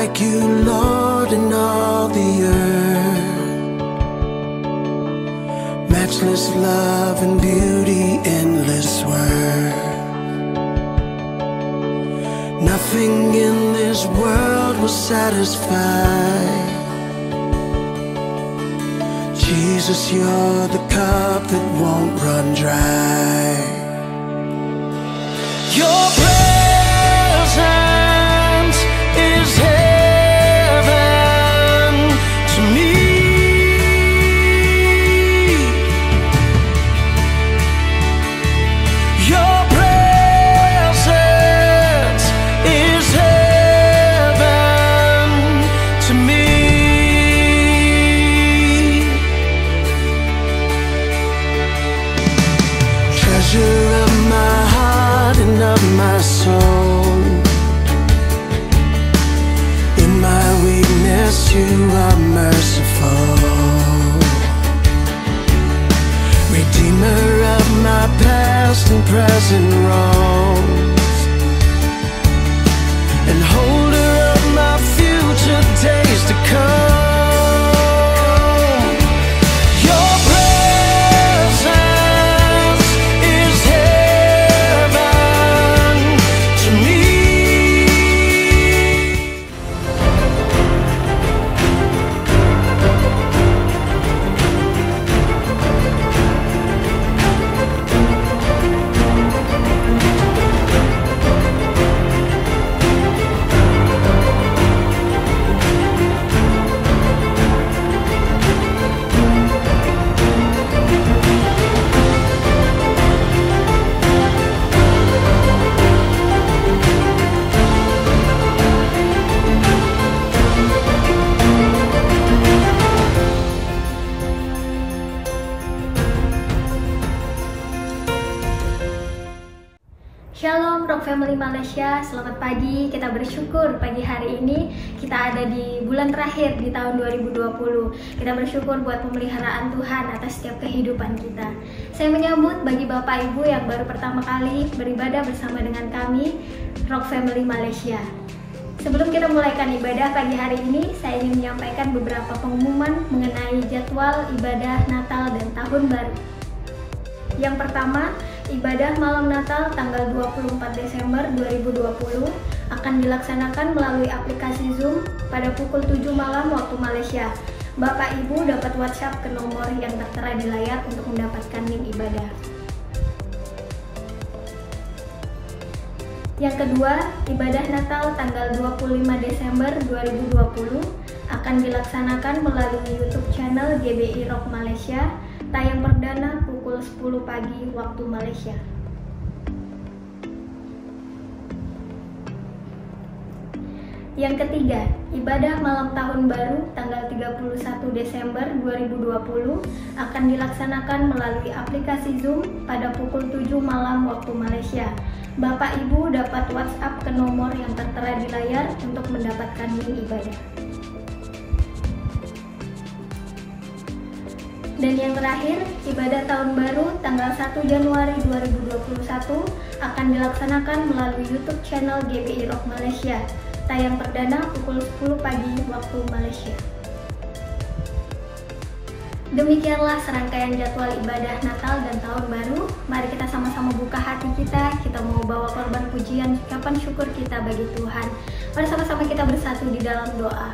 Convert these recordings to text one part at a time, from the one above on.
like you, Lord, in all the earth. Matchless love and beauty, endless worth. Nothing in this world will satisfy. Jesus, you're the cup that won't run dry. Your presence is heaven to me. Your presence is heaven to me. Treasure of my heart and of my soul. In my weakness you are merciful. Redeemer of my past and present wrongs, and holder of my future days to come. Shalom Rock Family Malaysia, selamat pagi. Kita bersyukur pagi hari ini kita ada di bulan terakhir di tahun 2020. Kita bersyukur buat pemeliharaan Tuhan atas setiap kehidupan kita. Saya menyambut bagi Bapak Ibu yang baru pertama kali beribadah bersama dengan kami Rock Family Malaysia. Sebelum kita mulaikan ibadah pagi hari ini, saya ingin menyampaikan beberapa pengumuman mengenai jadwal ibadah Natal dan Tahun Baru. Yang pertama, ibadah malam Natal tanggal 24 Desember 2020 akan dilaksanakan melalui aplikasi Zoom pada pukul 7 malam waktu Malaysia. Bapak Ibu dapat WhatsApp ke nomor yang tertera di layar untuk mendapatkan link ibadah. Yang kedua, ibadah Natal tanggal 25 Desember 2020 akan dilaksanakan melalui YouTube channel GBI Rock Malaysia. Tayang perdana pukul 10 pagi waktu Malaysia. Yang ketiga, ibadah malam tahun baru tanggal 31 Desember 2020 akan dilaksanakan melalui aplikasi Zoom pada pukul 7 malam waktu Malaysia. Bapak Ibu dapat WhatsApp ke nomor yang tertera di layar untuk mendapatkan link ibadah. Dan yang terakhir, ibadah tahun baru tanggal 1 Januari 2021 akan dilaksanakan melalui YouTube channel GBI Rock Malaysia. Tayang perdana pukul 10 pagi waktu Malaysia. Demikianlah serangkaian jadwal ibadah Natal dan Tahun Baru. Mari kita sama-sama buka hati kita mau bawa korban pujian, ucapan syukur kita bagi Tuhan. Mari sama-sama kita bersatu di dalam doa.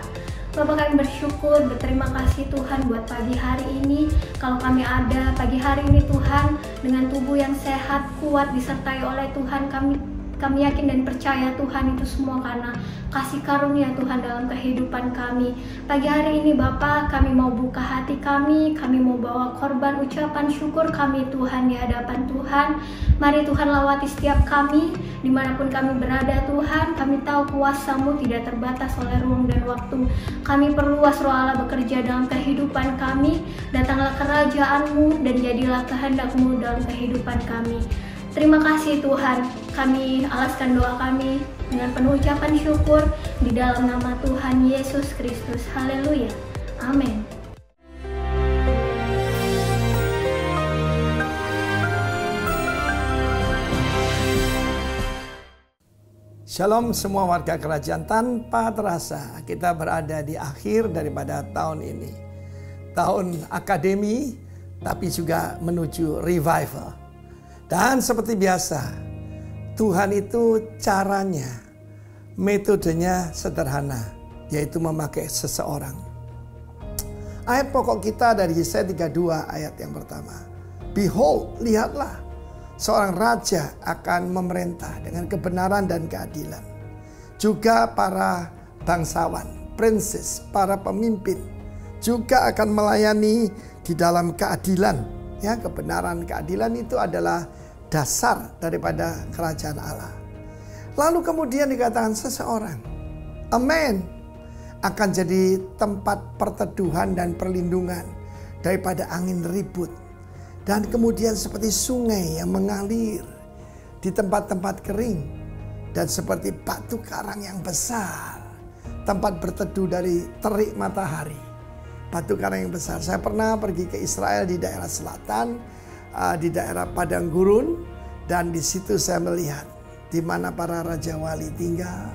Bapak, kami bersyukur, berterima kasih Tuhan buat pagi hari ini. Kalau kami ada pagi hari ini Tuhan, dengan tubuh yang sehat, kuat, disertai oleh Tuhan, kami yakin dan percaya Tuhan itu semua karena kasih karunia Tuhan dalam kehidupan kami. Pagi hari ini Bapak, kami mau buka hati kami mau bawa korban ucapan syukur kami Tuhan di hadapan Tuhan. Mari Tuhan lawati setiap kami, dimanapun kami berada Tuhan. Kami tahu kuasa-Mu tidak terbatas oleh ruang dan waktu. Kami perluas Roh Allah bekerja dalam kehidupan kami. Datanglah kerajaan-Mu dan jadilah kehendak-Mu dalam kehidupan kami. Terima kasih Tuhan, kami alaskan doa kami dengan penuh ucapan syukur di dalam nama Tuhan Yesus Kristus. Haleluya. Amin. Shalom semua warga kerajaan. Tanpa terasa kita berada di akhir daripada tahun ini. Tahun akademi tapi juga menuju revival. Dan seperti biasa, Tuhan itu caranya, metodenya sederhana, yaitu memakai seseorang. Ayat pokok kita dari Yesaya 32 ayat yang pertama. Behold, lihatlah, seorang raja akan memerintah dengan kebenaran dan keadilan. Juga para bangsawan, prinses, para pemimpin juga akan melayani di dalam keadilan. Ya, kebenaran, keadilan itu adalah dasar daripada kerajaan Allah. Lalu kemudian dikatakan seseorang, a man, akan jadi tempat perteduhan dan perlindungan daripada angin ribut. Dan kemudian seperti sungai yang mengalir di tempat-tempat kering. Dan seperti batu karang yang besar, tempat berteduh dari terik matahari. Batu karang yang besar. Saya pernah pergi ke Israel di daerah selatan, di daerah padang gurun. Dan di situ saya melihat di mana para raja wali tinggal.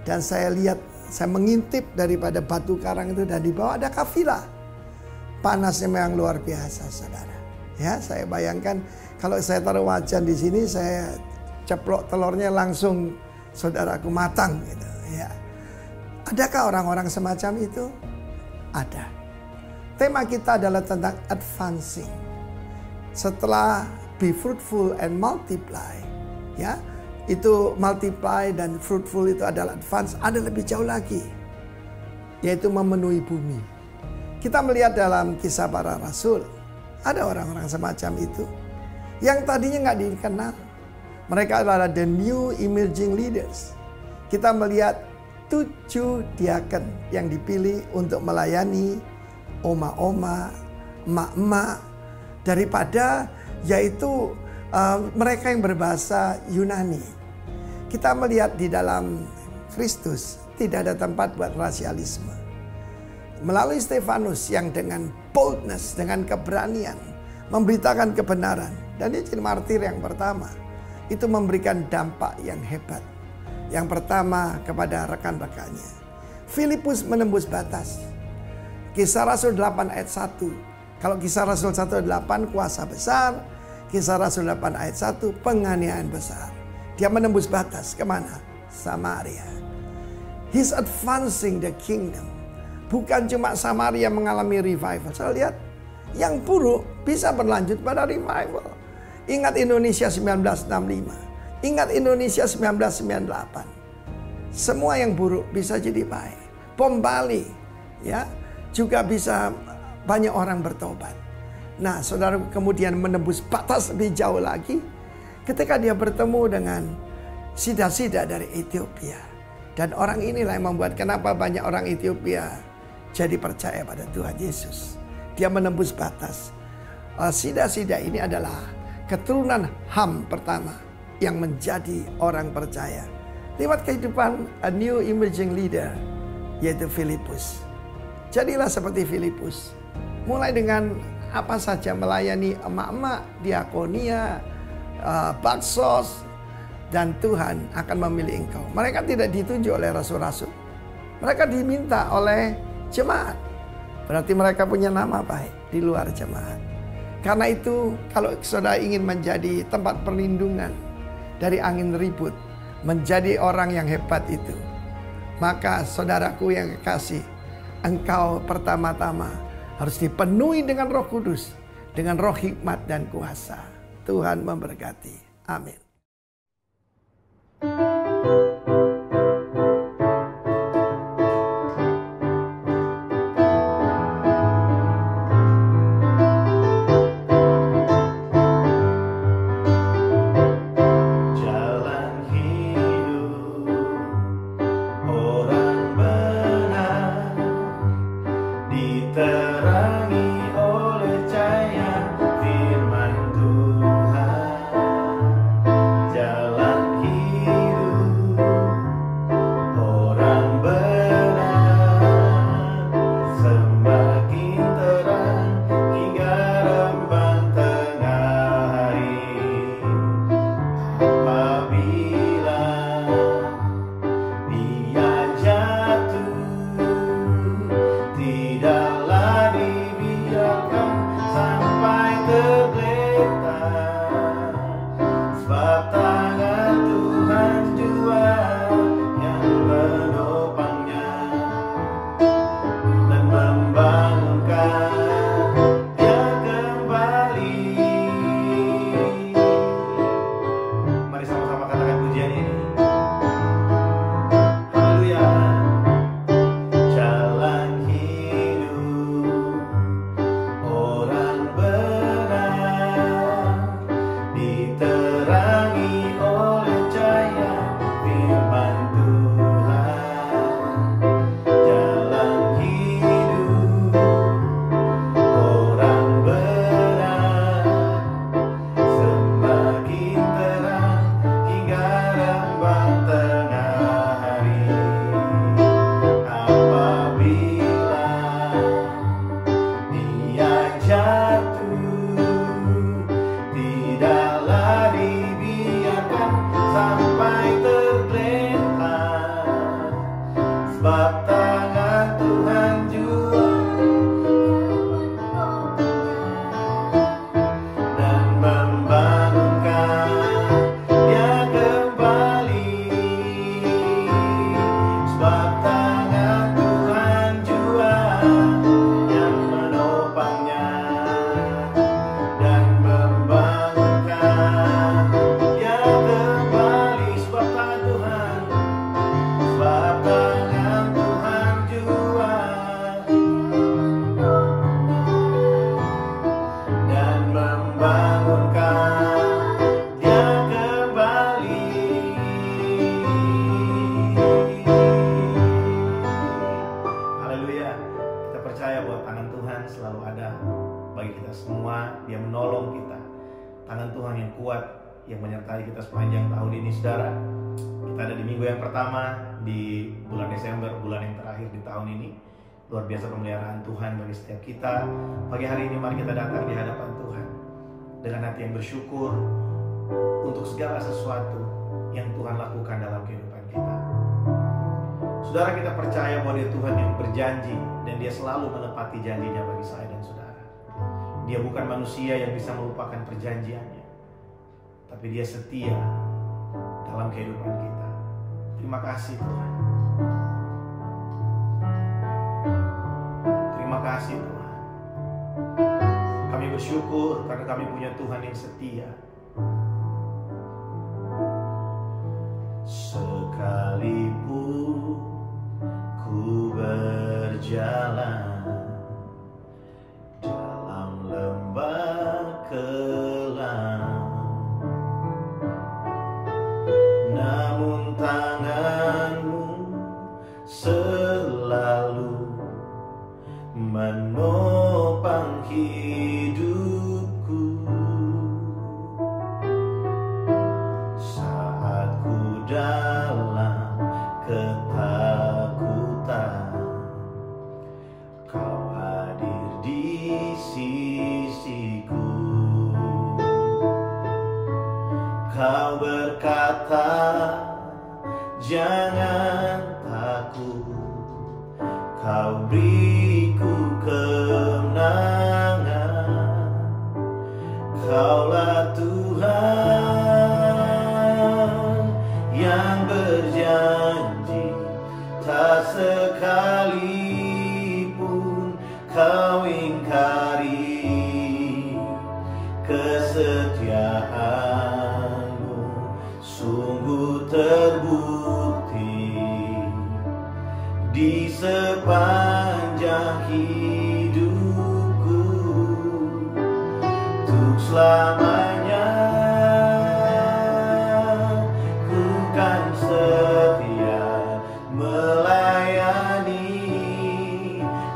Dan saya lihat, saya mengintip daripada batu karang itu, dan di bawah ada kafilah. Panasnya memang luar biasa, saudara. Ya, saya bayangkan kalau saya taruh wajan di sini, saya ceplok telurnya langsung, saudaraku, matang gitu. Ya. Adakah orang-orang semacam itu? Ada. Tema kita adalah tentang advancing. Setelah be fruitful and multiply, ya, itu multiply dan fruitful itu adalah advance. Ada lebih jauh lagi, yaitu memenuhi bumi. Kita melihat dalam Kisah Para Rasul, ada orang-orang semacam itu yang tadinya nggak dikenal. Mereka adalah the new emerging leaders. Kita melihat 7 diaken yang dipilih untuk melayani oma-oma, emak-emak, daripada yaitu mereka yang berbahasa Yunani. Kita melihat di dalam Kristus tidak ada tempat buat rasialisme. Melalui Stefanus yang dengan boldness, dengan keberanian memberitakan kebenaran, dan dia jadi martir yang pertama, itu memberikan dampak yang hebat. Yang pertama kepada rekan-rekannya. Filipus menembus batas. Kisah Rasul 8 ayat 1. Kalau Kisah Rasul 1 ayat 8 kuasa besar, Kisah Rasul 8 ayat 1 penganiayaan besar. Dia menembus batas kemana? Samaria. He's advancing the kingdom. Bukan cuma Samaria mengalami revival. Saya lihat yang buruk bisa berlanjut pada revival. Ingat Indonesia 1965. Ingat Indonesia 1998. Semua yang buruk bisa jadi baik. Bom Bali, ya, juga bisa banyak orang bertobat. Nah, saudara, kemudian menembus batas lebih jauh lagi ketika dia bertemu dengan sida-sida dari Ethiopia. Dan orang inilah yang membuat kenapa banyak orang Ethiopia jadi percaya pada Tuhan Yesus. Dia menembus batas. Sida-sida ini adalah keturunan Ham pertama yang menjadi orang percaya lewat kehidupan a new emerging leader, yaitu Filipus. Jadilah seperti Filipus. Mulai dengan apa saja melayani emak-emak, diakonia, baksos, dan Tuhan akan memilih engkau. Mereka tidak ditunjuk oleh rasul-rasul. Mereka diminta oleh jemaat. Berarti mereka punya nama baik di luar jemaat. Karena itu kalau saudara ingin menjadi tempat perlindungan dari angin ribut, menjadi orang yang hebat itu, maka saudaraku yang kekasih, engkau pertama-tama harus dipenuhi dengan Roh Kudus, dengan roh hikmat dan kuasa. Tuhan memberkati. Amin. Diterangi oleh cahaya firman Tuhan. yang menyertai kita sepanjang tahun ini, saudara. Kita ada di minggu yang pertama di bulan Desember, bulan yang terakhir di tahun ini. Luar biasa pemeliharaan Tuhan bagi setiap kita. Pagi hari ini mari kita datang di hadapan Tuhan dengan hati yang bersyukur untuk segala sesuatu yang Tuhan lakukan dalam kehidupan kita. Saudara, kita percaya bahwa Dia Tuhan yang berjanji dan Dia selalu menepati janjinya bagi saya dan saudara. Dia bukan manusia yang bisa melupakan perjanjiannya, tapi Dia setia dalam kehidupan kita. Terima kasih Tuhan. Terima kasih Tuhan. Kami bersyukur karena kami punya Tuhan yang setia. Sekalipun ku berjalan dalam lembah kelam, namun tangan-Mu selalu menopang hidupku. Saat ku dalam ketakutan, Kau hadir di sisiku. Kau berkata, jangan takut, Kau beriku kemenangan. Kaulah Tuhan yang berjanji, tak sekalipun Kau ingkari. Kesetiaan-Mu sungguh terbukti di sepanjang hidupku. Untuk selamanya ku kan setia melayani,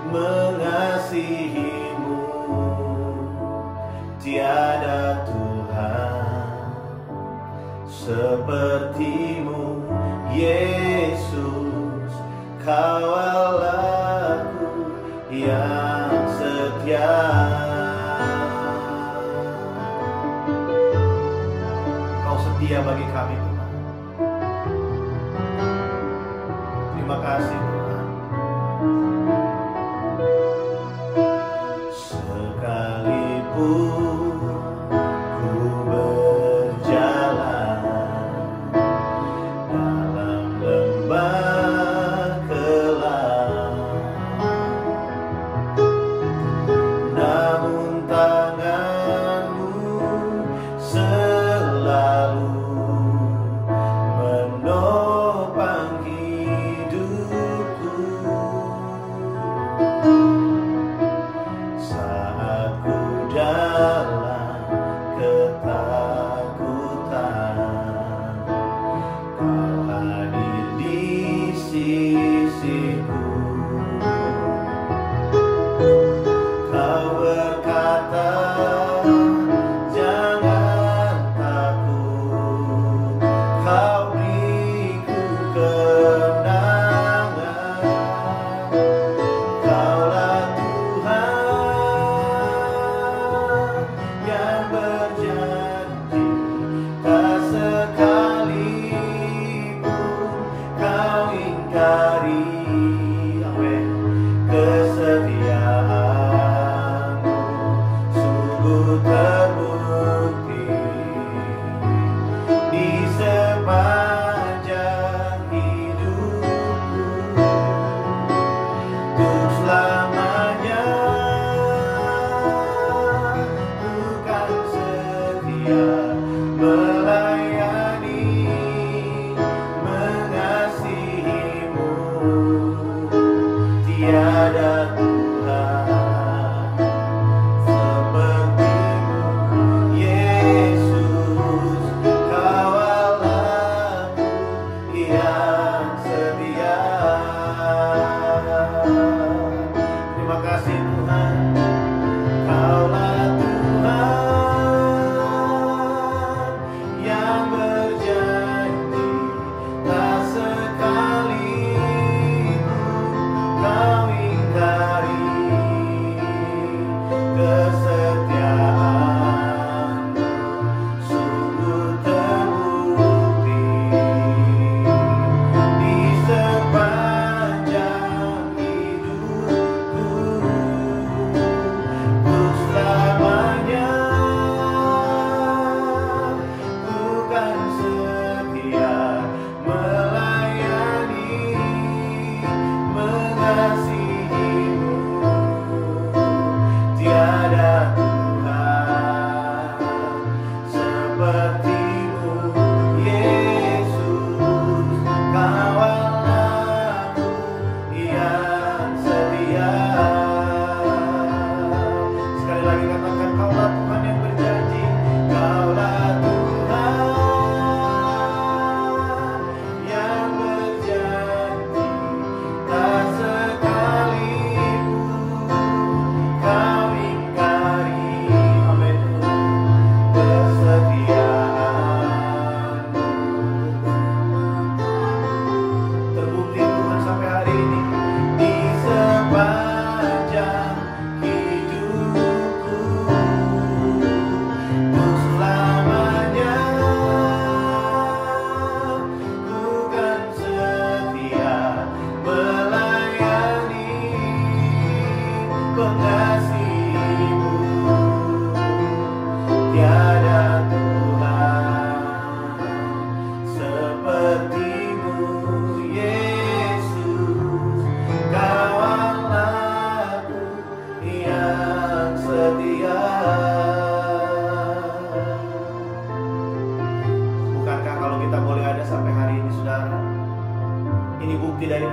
mengasihi-Mu. Tiada Tuhan seperti-Mu, Yesus. Kau Allahku yang setia. Kau setia bagi kami Tuhan. Terima kasih Tuhan. Sekalipun ku berjalan dalam lembah kelam, namun tangan-Mu selalu menopang hidupku. Saat ku dalam ketakutan, Kau hadir di sisiku. Kau berkata, jangan takut, Kau beriku kemenangan. Kaulah Tuhan yang berjanji, tak sekalipun Kau ingkari. Amin. Kesetiaan-Mu sungguh terbukti di sepanjang hidupku. Untuk selamanya ku kan setia melayani, mengasihi-Mu. Tiada Tuhan seperti-Mu, Yesus. Kau Allahku yang setia. Terima kasih Tuhan. Kaulah Tuhan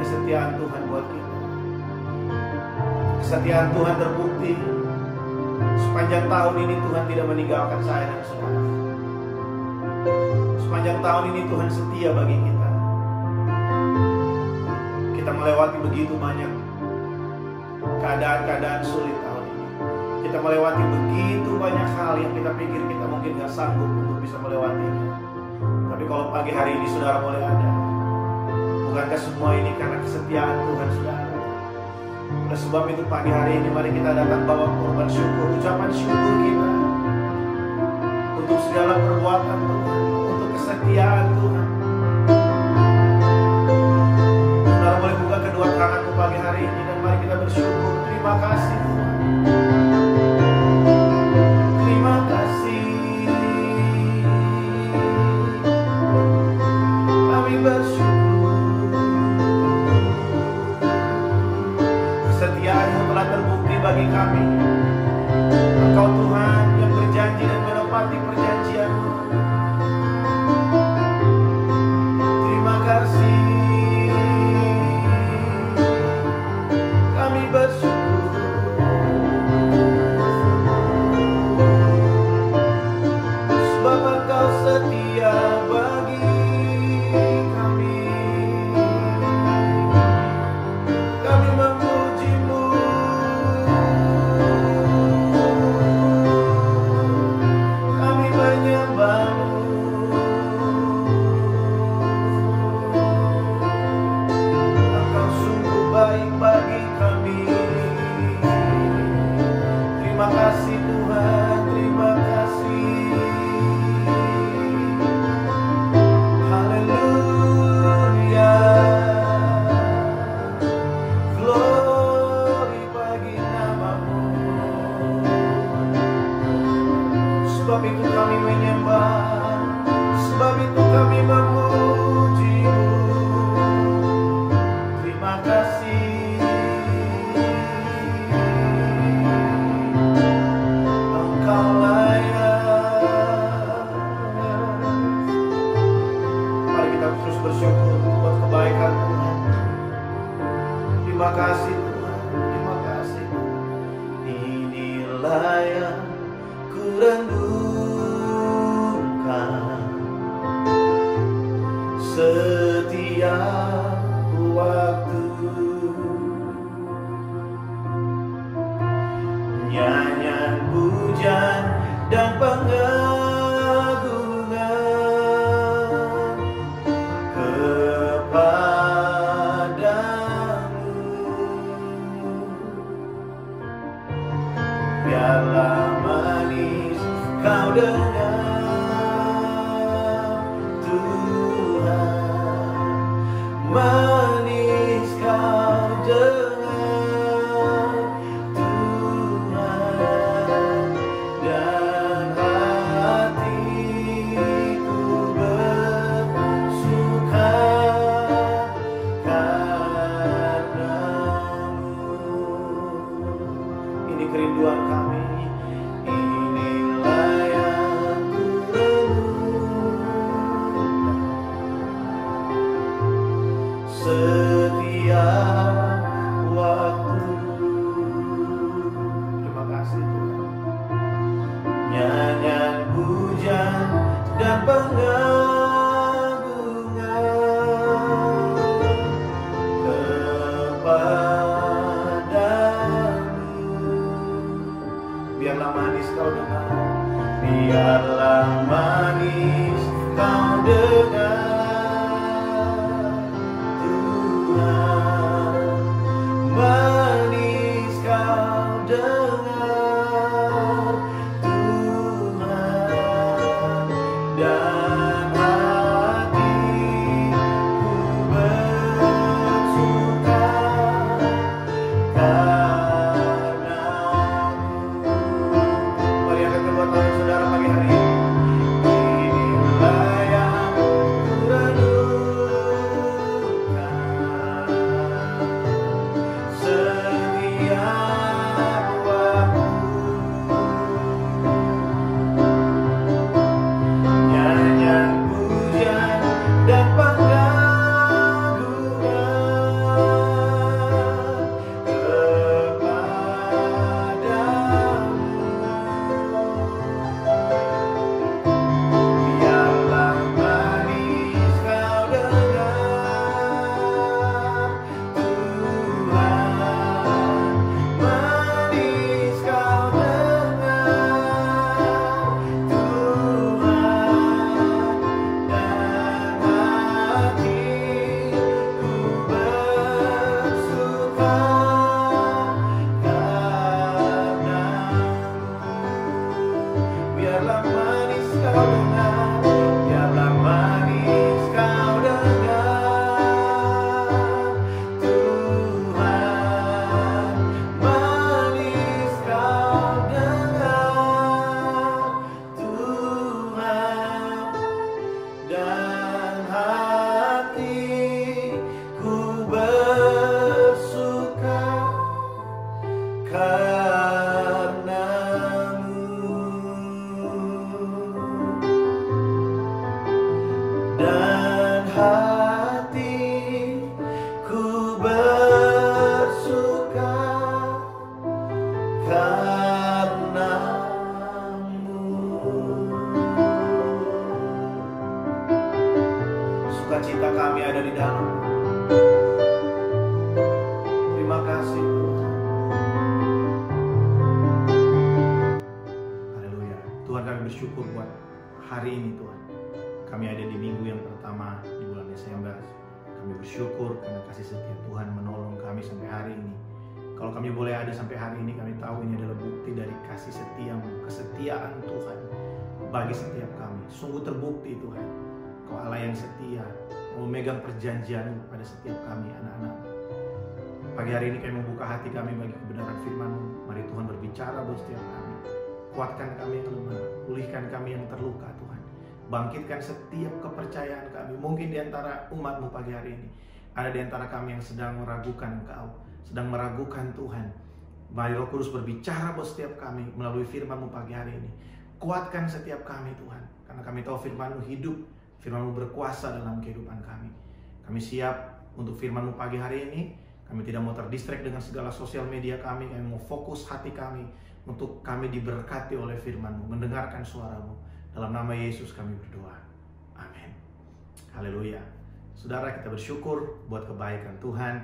kesetiaan Tuhan buat kita. Kesetiaan Tuhan terbukti sepanjang tahun ini. Tuhan tidak meninggalkan saya dan saudara. Sepanjang tahun ini Tuhan setia bagi kita. Kita melewati begitu banyak keadaan-keadaan sulit tahun ini. Kita melewati begitu banyak hal yang kita pikir kita mungkin gak sanggup untuk bisa melewatinya. Tapi kalau pagi hari ini saudara boleh ada, bukankah semua ini karena kesetiaan Tuhan saudara? Oleh sebab itu pagi hari ini mari kita datang bawa korban syukur, ucapan syukur kita untuk segala perbuatan Tuhan, untuk kesetiaan Tuhan. Saudara boleh buka kedua tanganmu pagi hari ini dan mari kita bersyukur. Terima kasih Tuhan. Terima kasih. Kami bersyukur. Kesetiaan-Mu telah terbukti bagi kami. Engkau Tuhan yang berjanji dan menepati perjanjian-Mu. Terima kasih. Kami bersyukur. Sebab Engkau setia bagi kami. Kami memuji-Mu. Kami menyembah-Mu. Engkau sungguh baik bagi kami. Terima kasih Tuhan, terima kasih. Haleluya. Glory bagi nama-Mu. Sebab itu kami menyembah, sebab itu kami memuji-Mu. Terima kasih. Engkau layak. Mari kita terus bersyukur buat kebaikan Tuhan. Terima kasih Tuhan, terima kasih. Inilah yang ku renungkan setiap waktu. Nyanyian pujian dan pengagungan kepadamu. Biarlah manis kau dengar Tuhan, manis kau dengar Tuhan, dan hatiku bersuka karena-Mu. Ini kerinduan kami. Inilah yang ku renungkan setiap waktu. Terima kasih Tuhan. Nyanyian pujian dan pengagungan kepadamu. hari ini Tuhan. Kami ada di minggu yang pertama di bulan Desember. Kami bersyukur karena kasih setia Tuhan menolong kami sampai hari ini. Kalau kami boleh ada sampai hari ini, kami tahu ini adalah bukti dari kasih setiamu, kesetiaan Tuhan bagi setiap kami. Sungguh terbukti Tuhan, Kau Allah yang setia, yang memegang perjanjian-Mu pada setiap kami, anak-anak. Pagi hari ini kami membuka hati kami bagi kebenaran firman-Mu. Mari Tuhan berbicara buat setiap kami. Kuatkan kami yang lemah, pulihkan kami yang terluka Tuhan. Bangkitkan setiap kepercayaan kami. Mungkin di antara umat-Mu pagi hari ini, ada di antara kami yang sedang meragukan Engkau, sedang meragukan Tuhan. Mari Roh Kudus berbicara buat setiap kami melalui firman-Mu pagi hari ini. Kuatkan setiap kami Tuhan, karena kami tahu firman-Mu hidup, firman-Mu berkuasa dalam kehidupan kami. Kami siap untuk firman-Mu pagi hari ini. Kami tidak mau terdistract dengan segala sosial media kami. Kami mau fokus hati kami untuk kami diberkati oleh firman-Mu, mendengarkan suara-Mu. Dalam nama Yesus kami berdoa. Amin. Haleluya. Saudara, kita bersyukur buat kebaikan Tuhan.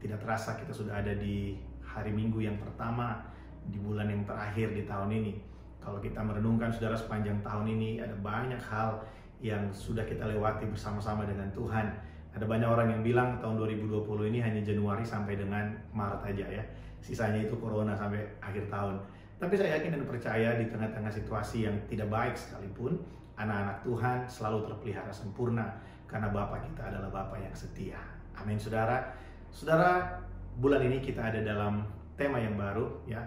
Tidak terasa kita sudah ada di hari Minggu yang pertama di bulan yang terakhir di tahun ini. Kalau kita merenungkan saudara sepanjang tahun ini, ada banyak hal yang sudah kita lewati bersama-sama dengan Tuhan. Ada banyak orang yang bilang tahun 2020 ini hanya Januari sampai dengan Maret aja ya. Sisanya itu Corona sampai akhir tahun. Tapi saya yakin dan percaya di tengah-tengah situasi yang tidak baik sekalipun, anak-anak Tuhan selalu terpelihara sempurna karena Bapa kita adalah Bapa yang setia. Amin saudara. Saudara, bulan ini kita ada dalam tema yang baru ya,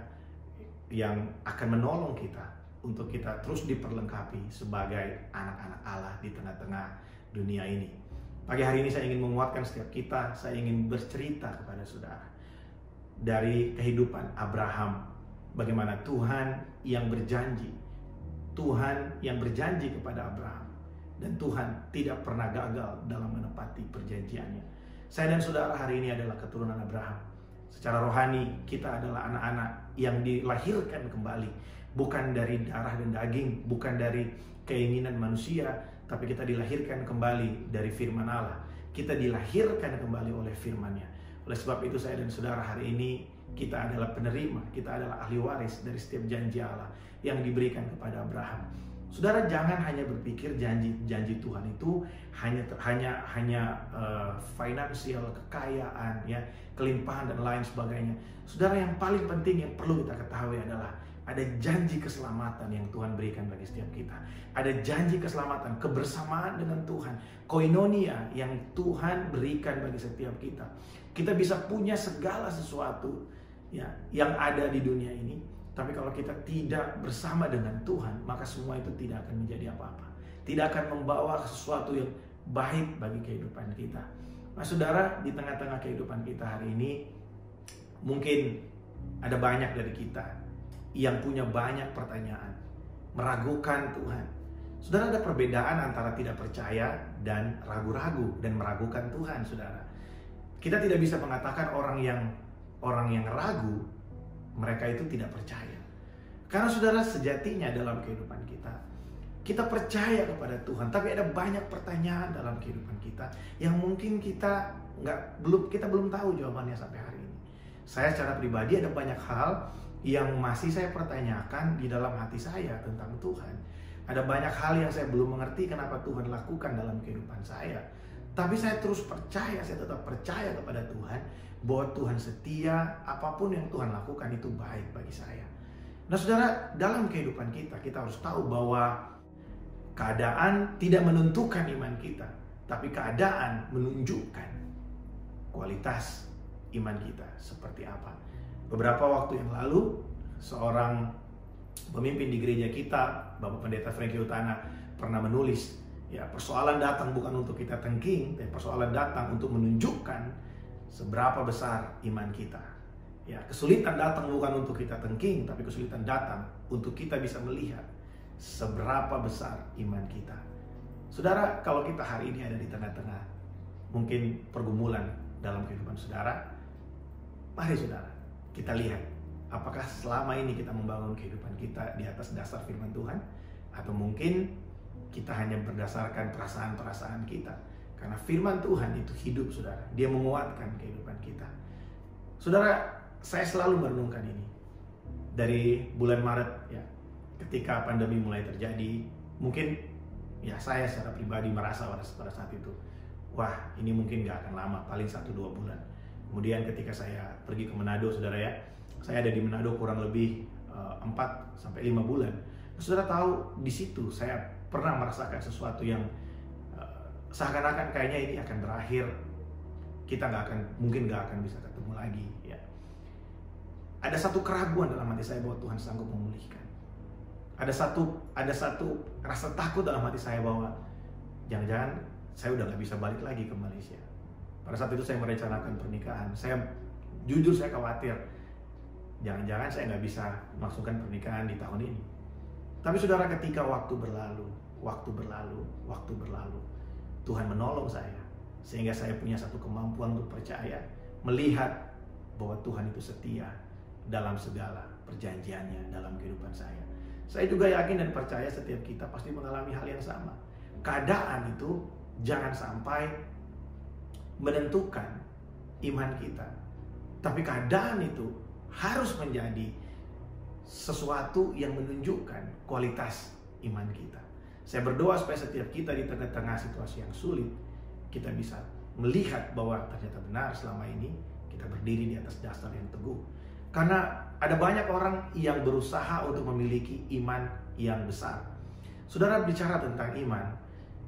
yang akan menolong kita untuk kita terus diperlengkapi sebagai anak-anak Allah di tengah-tengah dunia ini. Pagi hari ini saya ingin menguatkan setiap kita, saya ingin bercerita kepada saudara dari kehidupan Abraham, bagaimana Tuhan yang berjanji, Tuhan yang berjanji kepada Abraham, dan Tuhan tidak pernah gagal dalam menepati perjanjiannya. Saya dan saudara hari ini adalah keturunan Abraham. Secara rohani kita adalah anak-anak yang dilahirkan kembali, bukan dari darah dan daging, bukan dari keinginan manusia, tapi kita dilahirkan kembali dari firman Allah. Kita dilahirkan kembali oleh firman-Nya. Oleh sebab itu saya dan saudara hari ini kita adalah penerima, kita adalah ahli waris dari setiap janji Allah yang diberikan kepada Abraham. Saudara, jangan hanya berpikir janji Tuhan itu hanya finansial, kekayaan, ya, kelimpahan dan lain sebagainya. Saudara, yang paling penting yang perlu kita ketahui adalah ada janji keselamatan yang Tuhan berikan bagi setiap kita. Ada janji keselamatan, kebersamaan dengan Tuhan, koinonia yang Tuhan berikan bagi setiap kita. Kita bisa punya segala sesuatu ya yang ada di dunia ini. Tapi kalau kita tidak bersama dengan Tuhan, maka semua itu tidak akan menjadi apa-apa. Tidak akan membawa sesuatu yang baik bagi kehidupan kita. Nah saudara, di tengah-tengah kehidupan kita hari ini, mungkin ada banyak dari kita yang punya banyak pertanyaan, meragukan Tuhan. Saudara, ada perbedaan antara tidak percaya dan ragu-ragu dan meragukan Tuhan, saudara. Kita tidak bisa mengatakan orang yang ragu, mereka itu tidak percaya. Karena saudara, sejatinya dalam kehidupan kita percaya kepada Tuhan, tapi ada banyak pertanyaan dalam kehidupan kita yang mungkin kita belum tahu jawabannya sampai hari ini. Saya secara pribadi ada banyak hal yang masih saya pertanyakan di dalam hati saya tentang Tuhan. Ada banyak hal yang saya belum mengerti kenapa Tuhan lakukan dalam kehidupan saya. Tapi saya terus percaya, saya tetap percaya kepada Tuhan bahwa Tuhan setia, apapun yang Tuhan lakukan itu baik bagi saya. Nah saudara, dalam kehidupan kita harus tahu bahwa keadaan tidak menentukan iman kita, tapi keadaan menunjukkan kualitas iman kita seperti apa. Beberapa waktu yang lalu, seorang pemimpin di gereja kita, Bapak Pendeta Frankie Utana, pernah menulis, ya, persoalan datang bukan untuk kita tengking, tapi persoalan datang untuk menunjukkan seberapa besar iman kita. Ya, kesulitan datang bukan untuk kita tengking, tapi kesulitan datang untuk kita bisa melihat seberapa besar iman kita. Saudara, kalau kita hari ini ada di tengah-tengah mungkin pergumulan dalam kehidupan saudara, mari saudara, kita lihat apakah selama ini kita membangun kehidupan kita di atas dasar firman Tuhan, atau mungkin kita hanya berdasarkan perasaan-perasaan kita. Karena firman Tuhan itu hidup, saudara. Dia menguatkan kehidupan kita. Saudara, saya selalu merenungkan ini. Dari bulan Maret, ya, ketika pandemi mulai terjadi, mungkin Ya saya secara pribadi merasa pada saat itu, wah ini mungkin gak akan lama, paling 1-2 bulan. Kemudian ketika saya pergi ke Manado, saudara ya, saya ada di Manado kurang lebih 4-5 bulan. Saudara tahu, di situ saya pernah merasakan sesuatu yang seakan-akan kayaknya ini akan berakhir, kita mungkin gak akan bisa ketemu lagi. Ya. Ada satu keraguan dalam hati saya bahwa Tuhan sanggup memulihkan. Ada satu rasa takut dalam hati saya bahwa jangan-jangan saya udah gak bisa balik lagi ke Malaysia. Pada saat itu saya merencanakan pernikahan. Jujur saya khawatir, jangan-jangan saya nggak bisa melangsungkan pernikahan di tahun ini. Tapi saudara, ketika waktu berlalu, Tuhan menolong saya, sehingga saya punya satu kemampuan untuk percaya, melihat bahwa Tuhan itu setia dalam segala perjanjiannya dalam kehidupan saya. Saya juga yakin dan percaya setiap kita pasti mengalami hal yang sama. Keadaan itu jangan sampai menentukan iman kita, tapi keadaan itu harus menjadi sesuatu yang menunjukkan kualitas iman kita. Saya berdoa supaya setiap kita di tengah-tengah situasi yang sulit, kita bisa melihat bahwa ternyata benar selama ini kita berdiri di atas dasar yang teguh. Karena ada banyak orang yang berusaha untuk memiliki iman yang besar. Saudara, bicara tentang iman,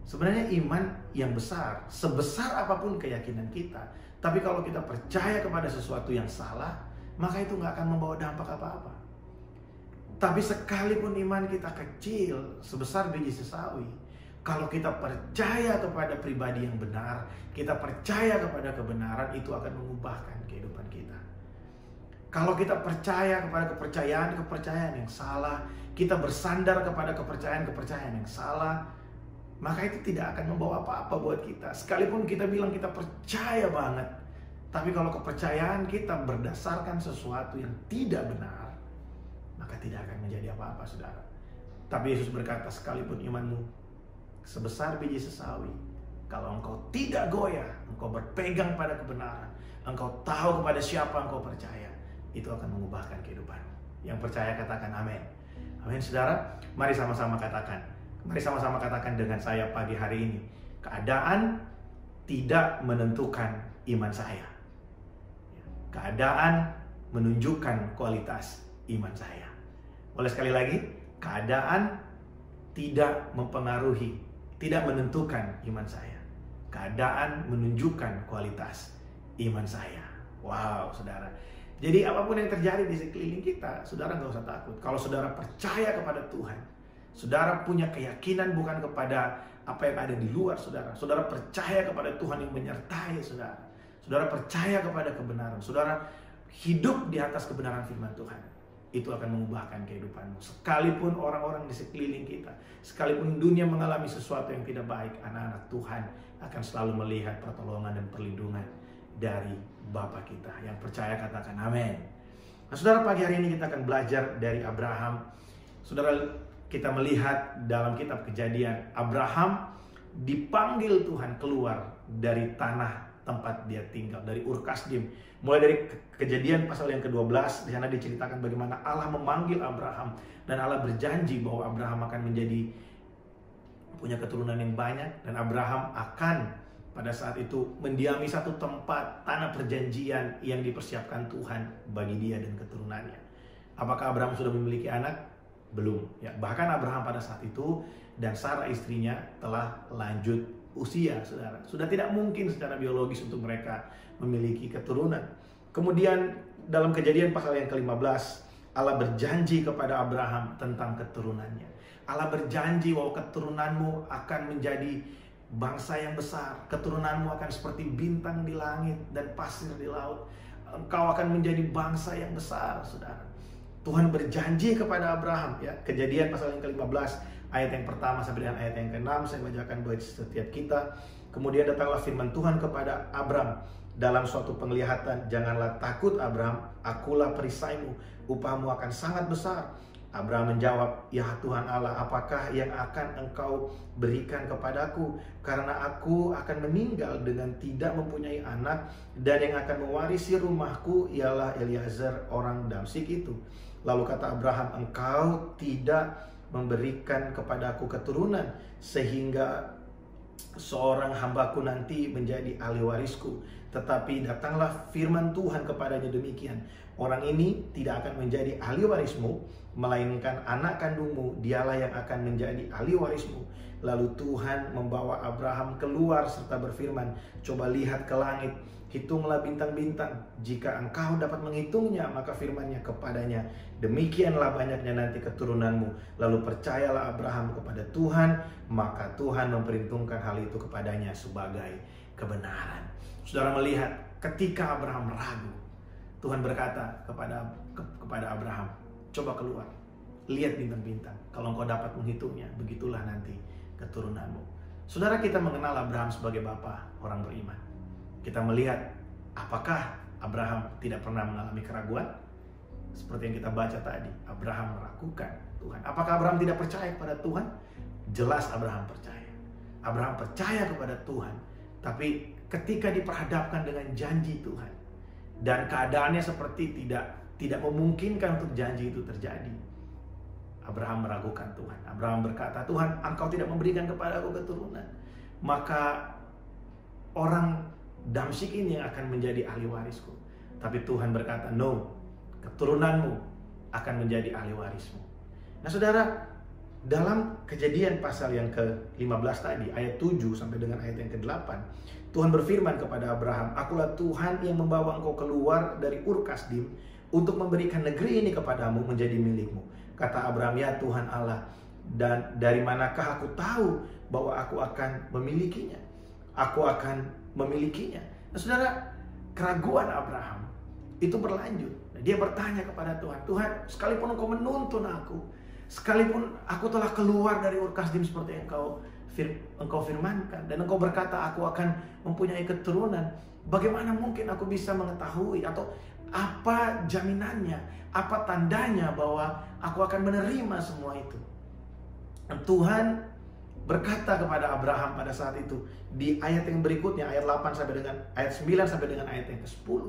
sebenarnya iman yang besar, sebesar apapun keyakinan kita, tapi kalau kita percaya kepada sesuatu yang salah, maka itu nggak akan membawa dampak apa-apa. Tapi sekalipun iman kita kecil, sebesar biji sesawi, kalau kita percaya kepada pribadi yang benar, kita percaya kepada kebenaran, itu akan mengubahkan kehidupan kita. Kalau kita percaya kepada kepercayaan yang salah, kita bersandar kepada kepercayaan yang salah, maka itu tidak akan membawa apa-apa buat kita. Sekalipun kita bilang kita percaya banget, tapi kalau kepercayaan kita berdasarkan sesuatu yang tidak benar, maka tidak akan menjadi apa-apa, saudara. Tapi Yesus berkata, sekalipun imanmu sebesar biji sesawi, kalau engkau tidak goyah, engkau berpegang pada kebenaran, engkau tahu kepada siapa engkau percaya, itu akan mengubahkan kehidupanmu. Yang percaya katakan amin. Amin, saudara. Mari sama-sama katakan. Mari sama-sama katakan dengan saya pagi hari ini. Keadaan tidak menentukan iman saya. Keadaan menunjukkan kualitas iman saya. Boleh sekali lagi? Keadaan tidak mempengaruhi, tidak menentukan iman saya. Keadaan menunjukkan kualitas iman saya. Wow, saudara. Jadi apapun yang terjadi di sekeliling kita, saudara nggak usah takut. Kalau saudara percaya kepada Tuhan, saudara punya keyakinan bukan kepada apa yang ada di luar saudara. Saudara percaya kepada Tuhan yang menyertai saudara. Saudara percaya kepada kebenaran. Saudara hidup di atas kebenaran firman Tuhan. Itu akan mengubahkan kehidupanmu. Sekalipun orang-orang di sekeliling kita, sekalipun dunia mengalami sesuatu yang tidak baik, anak-anak Tuhan akan selalu melihat pertolongan dan perlindungan dari Bapa kita. Yang percaya katakan amin. Nah, saudara, pagi hari ini kita akan belajar dari Abraham. Saudara, kita melihat dalam kitab Kejadian, Abraham dipanggil Tuhan keluar dari tanah tempat dia tinggal, dari Ur Kasdim. Mulai dari Kejadian pasal yang ke-12, di sana diceritakan bagaimana Allah memanggil Abraham dan Allah berjanji bahwa Abraham akan punya keturunan yang banyak, dan Abraham akan pada saat itu mendiami satu tempat tanah perjanjian yang dipersiapkan Tuhan bagi dia dan keturunannya. Apakah Abraham sudah memiliki anak? Belum. Ya, bahkan Abraham pada saat itu dan Sarah istrinya telah lanjut usia, saudara. Sudah tidak mungkin secara biologis untuk mereka memiliki keturunan. Kemudian dalam Kejadian pasal yang ke-15, Allah berjanji kepada Abraham tentang keturunannya. Allah berjanji bahwa keturunanmu akan menjadi bangsa yang besar. Keturunanmu akan seperti bintang di langit dan pasir di laut. Engkau akan menjadi bangsa yang besar, saudara. Tuhan berjanji kepada Abraham, ya. Kejadian pasal yang ke-15 ayat yang pertama sampai dengan ayat yang ke-6 saya bacakan buat setiap kita. Kemudian datanglah firman Tuhan kepada Abram dalam suatu penglihatan, janganlah takut Abram, akulah perisaimu, upahmu akan sangat besar. Abraham menjawab, ya Tuhan Allah, apakah yang akan engkau berikan kepadaku? Karena aku akan meninggal dengan tidak mempunyai anak, dan yang akan mewarisi rumahku ialah Eliezer orang Damsik itu. Lalu kata Abraham, engkau tidak memberikan kepadaku keturunan, sehingga seorang hambaku nanti menjadi ahli warisku. Tetapi datanglah firman Tuhan kepadanya demikian, orang ini tidak akan menjadi ahli warismu, melainkan anak kandungmu, dialah yang akan menjadi ahli warismu. Lalu Tuhan membawa Abraham keluar serta berfirman, coba lihat ke langit, hitunglah bintang-bintang, jika engkau dapat menghitungnya. Maka firman-Nya kepadanya, demikianlah banyaknya nanti keturunanmu. Lalu percayalah Abraham kepada Tuhan, maka Tuhan memperhitungkan hal itu kepadanya sebagai kebenaran. Saudara melihat ketika Abraham ragu, Tuhan berkata kepada Abraham, coba keluar, lihat bintang-bintang, kalau engkau dapat menghitungnya, begitulah nanti keturunanmu. Saudara, kita mengenal Abraham sebagai bapa orang beriman. Kita melihat apakah Abraham tidak pernah mengalami keraguan? Seperti yang kita baca tadi, Abraham meragukan Tuhan. Apakah Abraham tidak percaya kepada Tuhan? Jelas Abraham percaya. Abraham percaya kepada Tuhan, tapi ketika diperhadapkan dengan janji Tuhan dan keadaannya seperti tidak memungkinkan untuk janji itu terjadi, Abraham meragukan Tuhan. Abraham berkata, Tuhan, engkau tidak memberikan kepadaku keturunan, maka orang Damsyik ini yang akan menjadi ahli warisku. Tapi Tuhan berkata, no, keturunanmu akan menjadi ahli warismu. Nah saudara, dalam Kejadian pasal yang ke-15 tadi, ayat 7 sampai dengan ayat yang ke-8, Tuhan berfirman kepada Abraham, akulah Tuhan yang membawa engkau keluar dari Ur Kasdim untuk memberikan negeri ini kepadamu menjadi milikmu. Kata Abraham, ya Tuhan Allah, dan dari manakah aku tahu bahwa aku akan memilikinya? Aku akan memilikinya. Nah saudara, keraguan Abraham itu berlanjut. Dia bertanya kepada Tuhan, Tuhan, sekalipun engkau menuntun aku, sekalipun aku telah keluar dari Ur Kasdim seperti yang engkau firmankan, dan engkau berkata aku akan mempunyai keturunan, bagaimana mungkin aku bisa mengetahui, atau apa jaminannya, apa tandanya bahwa aku akan menerima semua itu? Dan Tuhan berkata kepada Abraham pada saat itu di ayat yang berikutnya, ayat 8 sampai dengan ayat 9 sampai dengan ayat yang ke-10.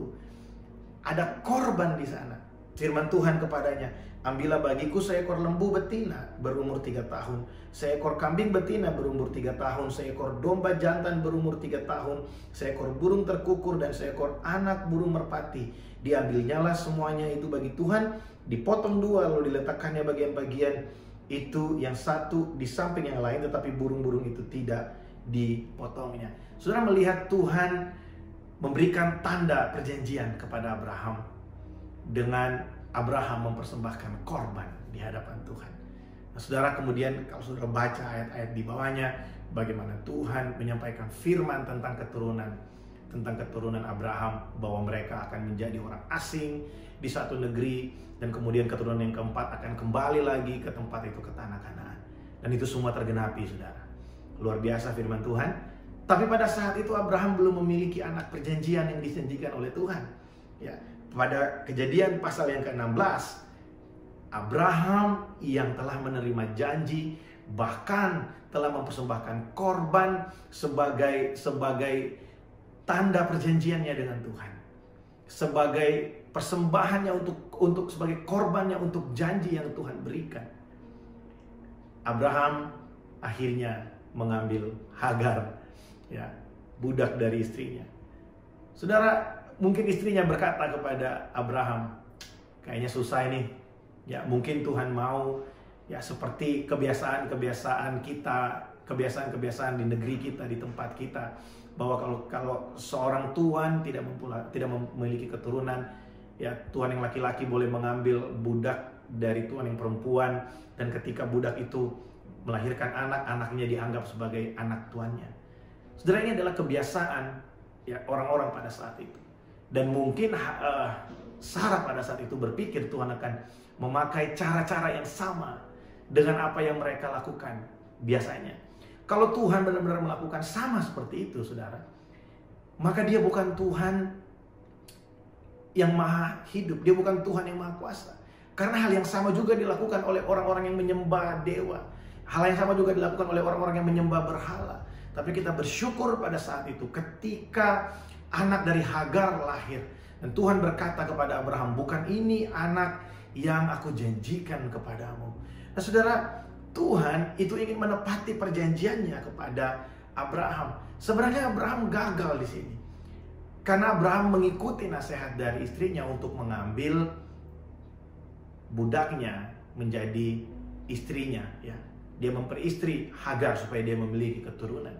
Ada korban di sana. Firman Tuhan kepadanya, ambillah bagiku seekor lembu betina berumur 3 tahun, seekor kambing betina berumur 3 tahun, seekor domba jantan berumur 3 tahun, seekor burung terkukur dan seekor anak burung merpati. Diambilnyalah semuanya itu bagi Tuhan, dipotong dua lalu diletakkannya bagian-bagian itu yang satu di samping yang lain, tetapi burung-burung itu tidak dipotongnya. Saudara melihat Tuhan memberikan tanda perjanjian kepada Abraham dengan Abraham mempersembahkan korban di hadapan Tuhan. Nah, saudara, kemudian kalau saudara baca ayat-ayat di bawahnya, bagaimana Tuhan menyampaikan firman tentang keturunan Abraham, bahwa mereka akan menjadi orang asing di satu negeri, dan kemudian keturunan yang keempat akan kembali lagi ke tempat itu, ke tanah Kanaan. Dan itu semua tergenapi, saudara. Luar biasa firman Tuhan. Tapi pada saat itu Abraham belum memiliki anak perjanjian yang dijanjikan oleh Tuhan. Ya, pada Kejadian pasal yang ke-16, Abraham yang telah menerima janji, bahkan telah mempersembahkan korban sebagai tanda perjanjiannya dengan Tuhan, sebagai persembahannya untuk sebagai korbannya untuk janji yang Tuhan berikan. Abraham akhirnya mengambil Hagar, ya, budak dari istrinya. Saudara, mungkin istrinya berkata kepada Abraham, kayaknya susah ini. Ya, mungkin Tuhan mau ya seperti kebiasaan kita, kebiasaan di negeri kita, di tempat kita, bahwa kalau seorang tuan tidak memiliki keturunan, ya tuan yang laki-laki boleh mengambil budak dari tuan yang perempuan, dan ketika budak itu melahirkan anak, anaknya dianggap sebagai anak tuannya. Saudara, ini adalah kebiasaan ya orang-orang pada saat itu. Dan mungkin Sarah pada saat itu berpikir Tuhan akan memakai cara-cara yang sama dengan apa yang mereka lakukan biasanya. Kalau Tuhan benar-benar melakukan sama seperti itu, saudara, maka dia bukan Tuhan yang maha hidup, dia bukan Tuhan yang maha kuasa. Karena hal yang sama juga dilakukan oleh orang-orang yang menyembah dewa. Hal yang sama juga dilakukan oleh orang-orang yang menyembah berhala. Tapi kita bersyukur pada saat itu ketika anak dari Hagar lahir, dan Tuhan berkata kepada Abraham, bukan ini anak yang aku janjikan kepadamu. Nah saudara, Tuhan itu ingin menepati perjanjiannya kepada Abraham. Sebenarnya Abraham gagal di sini. Karena Abraham mengikuti nasihat dari istrinya untuk mengambil budaknya menjadi istrinya, ya. Dia memperistri Hagar supaya dia memiliki keturunan.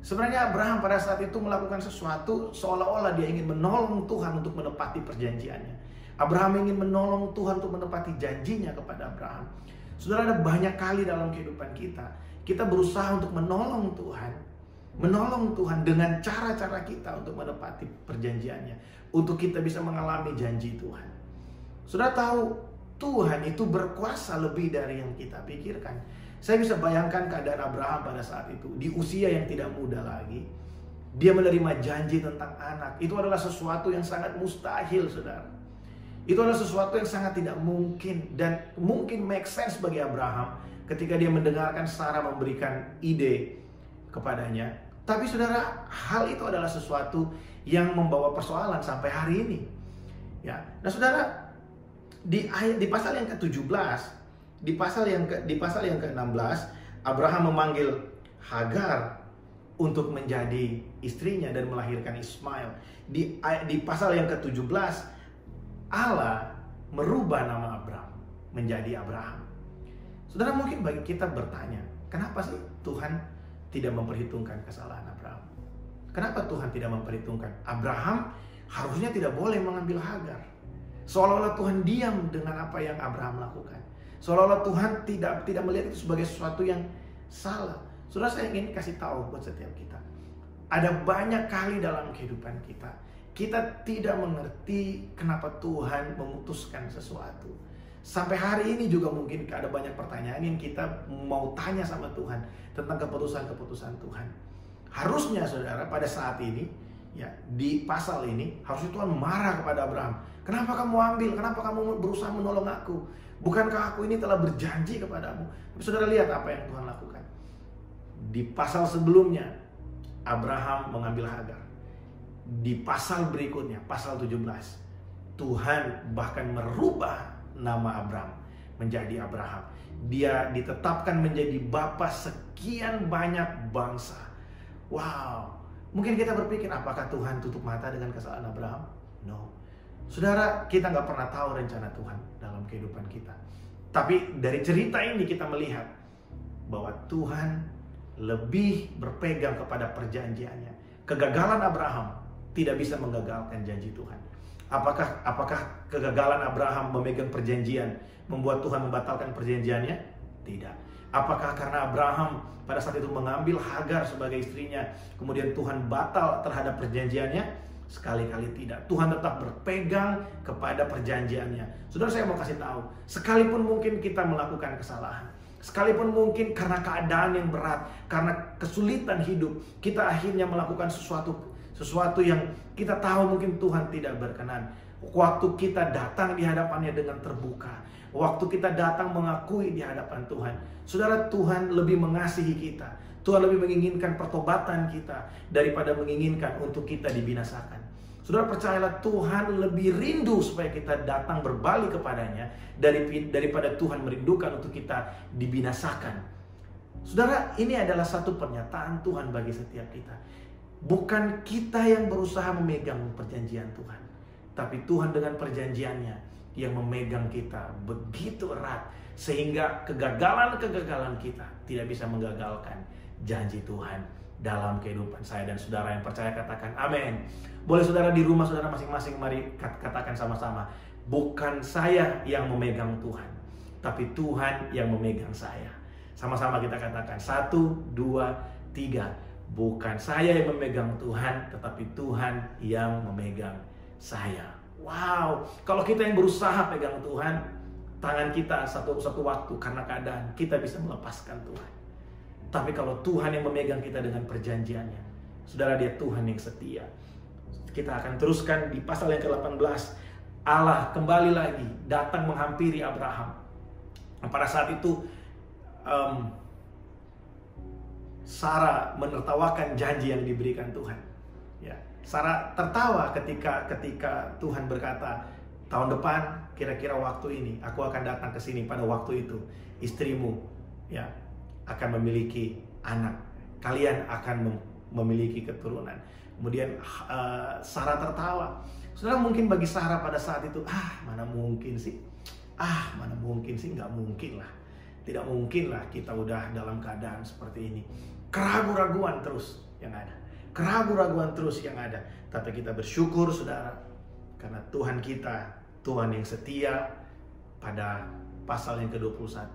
Sebenarnya Abraham pada saat itu melakukan sesuatu seolah-olah dia ingin menolong Tuhan untuk menepati perjanjiannya. Abraham ingin menolong Tuhan untuk menepati janjinya kepada Abraham. Saudara, ada banyak kali dalam kehidupan kita berusaha untuk menolong Tuhan dengan cara-cara kita untuk menepati perjanjiannya, untuk kita bisa mengalami janji Tuhan. Saudara tahu, Tuhan itu berkuasa lebih dari yang kita pikirkan. Saya bisa bayangkan keadaan Abraham pada saat itu, di usia yang tidak muda lagi. Dia menerima janji tentang anak. Itu adalah sesuatu yang sangat mustahil, saudara. Itu adalah sesuatu yang sangat tidak mungkin, dan mungkin make sense bagi Abraham ketika dia mendengarkan Sarah memberikan ide kepadanya. Tapi saudara, hal itu adalah sesuatu yang membawa persoalan sampai hari ini. Ya. Nah saudara, di pasal yang ke-17, di pasal yang ke-16, Abraham memanggil Hagar untuk menjadi istrinya dan melahirkan Ismail. Di pasal yang ke-17, Allah merubah nama Abraham menjadi Abraham. Saudara, mungkin bagi kita bertanya, kenapa sih Tuhan tidak memperhitungkan kesalahan Abraham? Kenapa Tuhan tidak memperhitungkan? Abraham harusnya tidak boleh mengambil Hagar. Seolah-olah Tuhan diam dengan apa yang Abraham lakukan. Seolah-olah Tuhan tidak melihat itu sebagai sesuatu yang salah. Saudara, saya ingin kasih tahu buat setiap kita. Ada banyak kali dalam kehidupan kita tidak mengerti kenapa Tuhan memutuskan sesuatu. Sampai hari ini juga mungkin ada banyak pertanyaan yang kita mau tanya sama Tuhan tentang keputusan-keputusan Tuhan. Harusnya saudara, pada saat ini, ya, di pasal ini harusnya Tuhan marah kepada Abraham. Kenapa kamu ambil? Kenapa kamu berusaha menolong aku? Bukankah aku ini telah berjanji kepadamu? Tapi saudara, lihat apa yang Tuhan lakukan. Di pasal sebelumnya Abraham mengambil Hagar. Di pasal berikutnya, pasal 17, Tuhan bahkan merubah nama Abraham menjadi Abraham. Dia ditetapkan menjadi bapa sekian banyak bangsa. Wow. Mungkin kita berpikir, apakah Tuhan tutup mata dengan kesalahan Abraham? No. Saudara, kita nggak pernah tahu rencana Tuhan dalam kehidupan kita. Tapi dari cerita ini kita melihat bahwa Tuhan lebih berpegang kepada perjanjiannya. Kegagalan Abraham tidak bisa menggagalkan janji Tuhan. Apakah kegagalan Abraham memegang perjanjian membuat Tuhan membatalkan perjanjiannya? Tidak. Apakah karena Abraham pada saat itu mengambil Hagar sebagai istrinya, kemudian Tuhan batal terhadap perjanjiannya? Sekali-kali tidak. Tuhan tetap berpegang kepada perjanjiannya. Saudara, saya mau kasih tahu, sekalipun mungkin kita melakukan kesalahan, sekalipun mungkin karena keadaan yang berat, karena kesulitan hidup, kita akhirnya melakukan sesuatu yang kita tahu mungkin Tuhan tidak berkenan. Waktu kita datang di hadapannya dengan terbuka, waktu kita datang mengakui di hadapan Tuhan, saudara, Tuhan lebih mengasihi kita. Tuhan lebih menginginkan pertobatan kita daripada menginginkan untuk kita dibinasakan. Saudara, percayalah, Tuhan lebih rindu supaya kita datang berbalik kepadanya daripada Tuhan merindukan untuk kita dibinasakan. Saudara, ini adalah satu pernyataan Tuhan bagi setiap kita. Bukan kita yang berusaha memegang perjanjian Tuhan, tapi Tuhan dengan perjanjiannya yang memegang kita begitu erat, sehingga kegagalan-kegagalan kita tidak bisa menggagalkan janji Tuhan dalam kehidupan saya dan saudara yang percaya. Katakan amin. Boleh saudara di rumah saudara masing-masing, mari katakan sama-sama, bukan saya yang memegang Tuhan, tapi Tuhan yang memegang saya. Sama-sama kita katakan, 1, 2, 3. Bukan saya yang memegang Tuhan, tetapi Tuhan yang memegang saya. Wow, kalau kita yang berusaha pegang Tuhan, tangan kita satu waktu karena keadaan kita bisa melepaskan Tuhan. Tapi kalau Tuhan yang memegang kita dengan perjanjiannya, saudara, dia Tuhan yang setia. Kita akan teruskan di pasal yang ke-18. Allah kembali lagi datang menghampiri Abraham. Pada saat itu Sarah menertawakan janji yang diberikan Tuhan. Ya, Sarah tertawa ketika Tuhan berkata, tahun depan kira-kira waktu ini aku akan datang ke sini pada waktu itu istrimu, ya akan memiliki anak. Kalian akan memiliki keturunan. Kemudian Sarah tertawa. Saudara, mungkin bagi Sarah pada saat itu, mana mungkin sih? Mana mungkin sih? Nggak mungkin lah. Tidak mungkin lah kita udah dalam keadaan seperti ini. Keraguan-raguan terus yang ada. Keraguan-raguan terus yang ada. Tapi kita bersyukur, saudara, karena Tuhan kita, Tuhan yang setia. Pada pasal yang ke-21,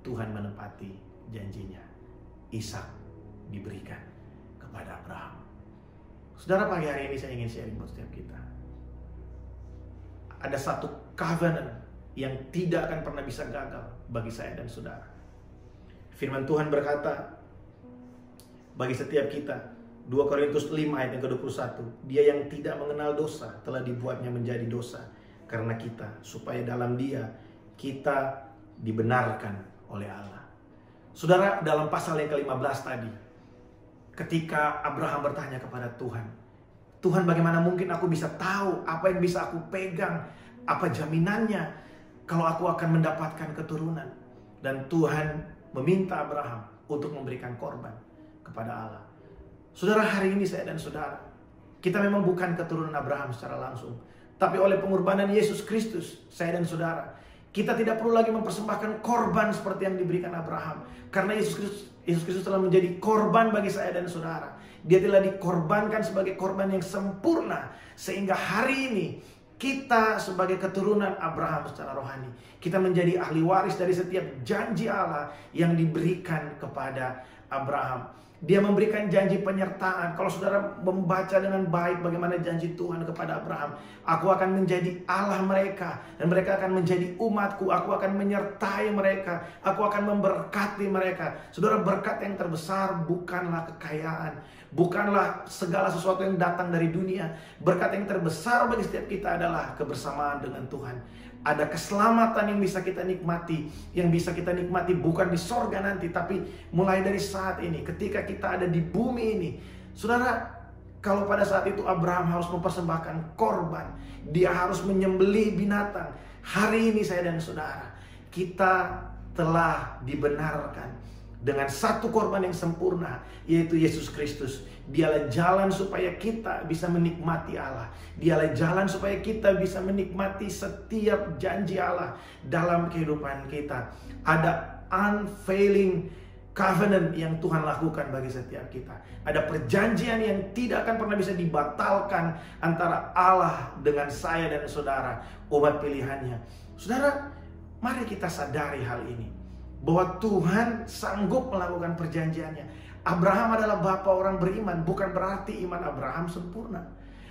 Tuhan menepati janjinya. Ishak diberikan kepada Abraham. Saudara, pagi hari ini saya ingin sharing buat setiap kita. Ada satu covenant yang tidak akan pernah bisa gagal bagi saya dan saudara. Firman Tuhan berkata bagi setiap kita, 2 Korintus 5 ayat yang ke-21, dia yang tidak mengenal dosa telah dibuatnya menjadi dosa karena kita, supaya dalam dia kita dibenarkan oleh Allah. Saudara, dalam pasal yang ke-15 tadi, ketika Abraham bertanya kepada Tuhan, Tuhan, bagaimana mungkin aku bisa tahu apa yang bisa aku pegang, apa jaminannya kalau aku akan mendapatkan keturunan? Dan Tuhan meminta Abraham untuk memberikan korban kepada Allah. Saudara, hari ini saya dan saudara, kita memang bukan keturunan Abraham secara langsung, tapi oleh pengorbanan Yesus Kristus, saya dan saudara, kita tidak perlu lagi mempersembahkan korban seperti yang diberikan Abraham. Karena Yesus Kristus telah menjadi korban bagi saya dan saudara. Dia telah dikorbankan sebagai korban yang sempurna. Sehingga hari ini kita sebagai keturunan Abraham secara rohani, kita menjadi ahli waris dari setiap janji Allah yang diberikan kepada Abraham. Dia memberikan janji penyertaan. Kalau saudara membaca dengan baik bagaimana janji Tuhan kepada Abraham, aku akan menjadi Allah mereka dan mereka akan menjadi umatku. Aku akan menyertai mereka. Aku akan memberkati mereka. Saudara, berkat yang terbesar bukanlah kekayaan, bukanlah segala sesuatu yang datang dari dunia. Berkat yang terbesar bagi setiap kita adalah kebersamaan dengan Tuhan. Ada keselamatan yang bisa kita nikmati. Yang bisa kita nikmati bukan di sorga nanti, tapi mulai dari saat ini, ketika kita ada di bumi ini. Saudara, kalau pada saat itu Abraham harus mempersembahkan korban, dia harus menyembelih binatang. Hari ini saya dan saudara, kita telah dibenarkan dengan satu korban yang sempurna, yaitu Yesus Kristus. Dialah jalan supaya kita bisa menikmati Allah. Dialah jalan supaya kita bisa menikmati setiap janji Allah dalam kehidupan kita. Ada unfailing covenant yang Tuhan lakukan bagi setiap kita. Ada perjanjian yang tidak akan pernah bisa dibatalkan antara Allah dengan saya dan saudara, umat pilihannya. Saudara, mari kita sadari hal ini, bahwa Tuhan sanggup melakukan perjanjiannya. Abraham adalah bapa orang beriman, bukan berarti iman Abraham sempurna.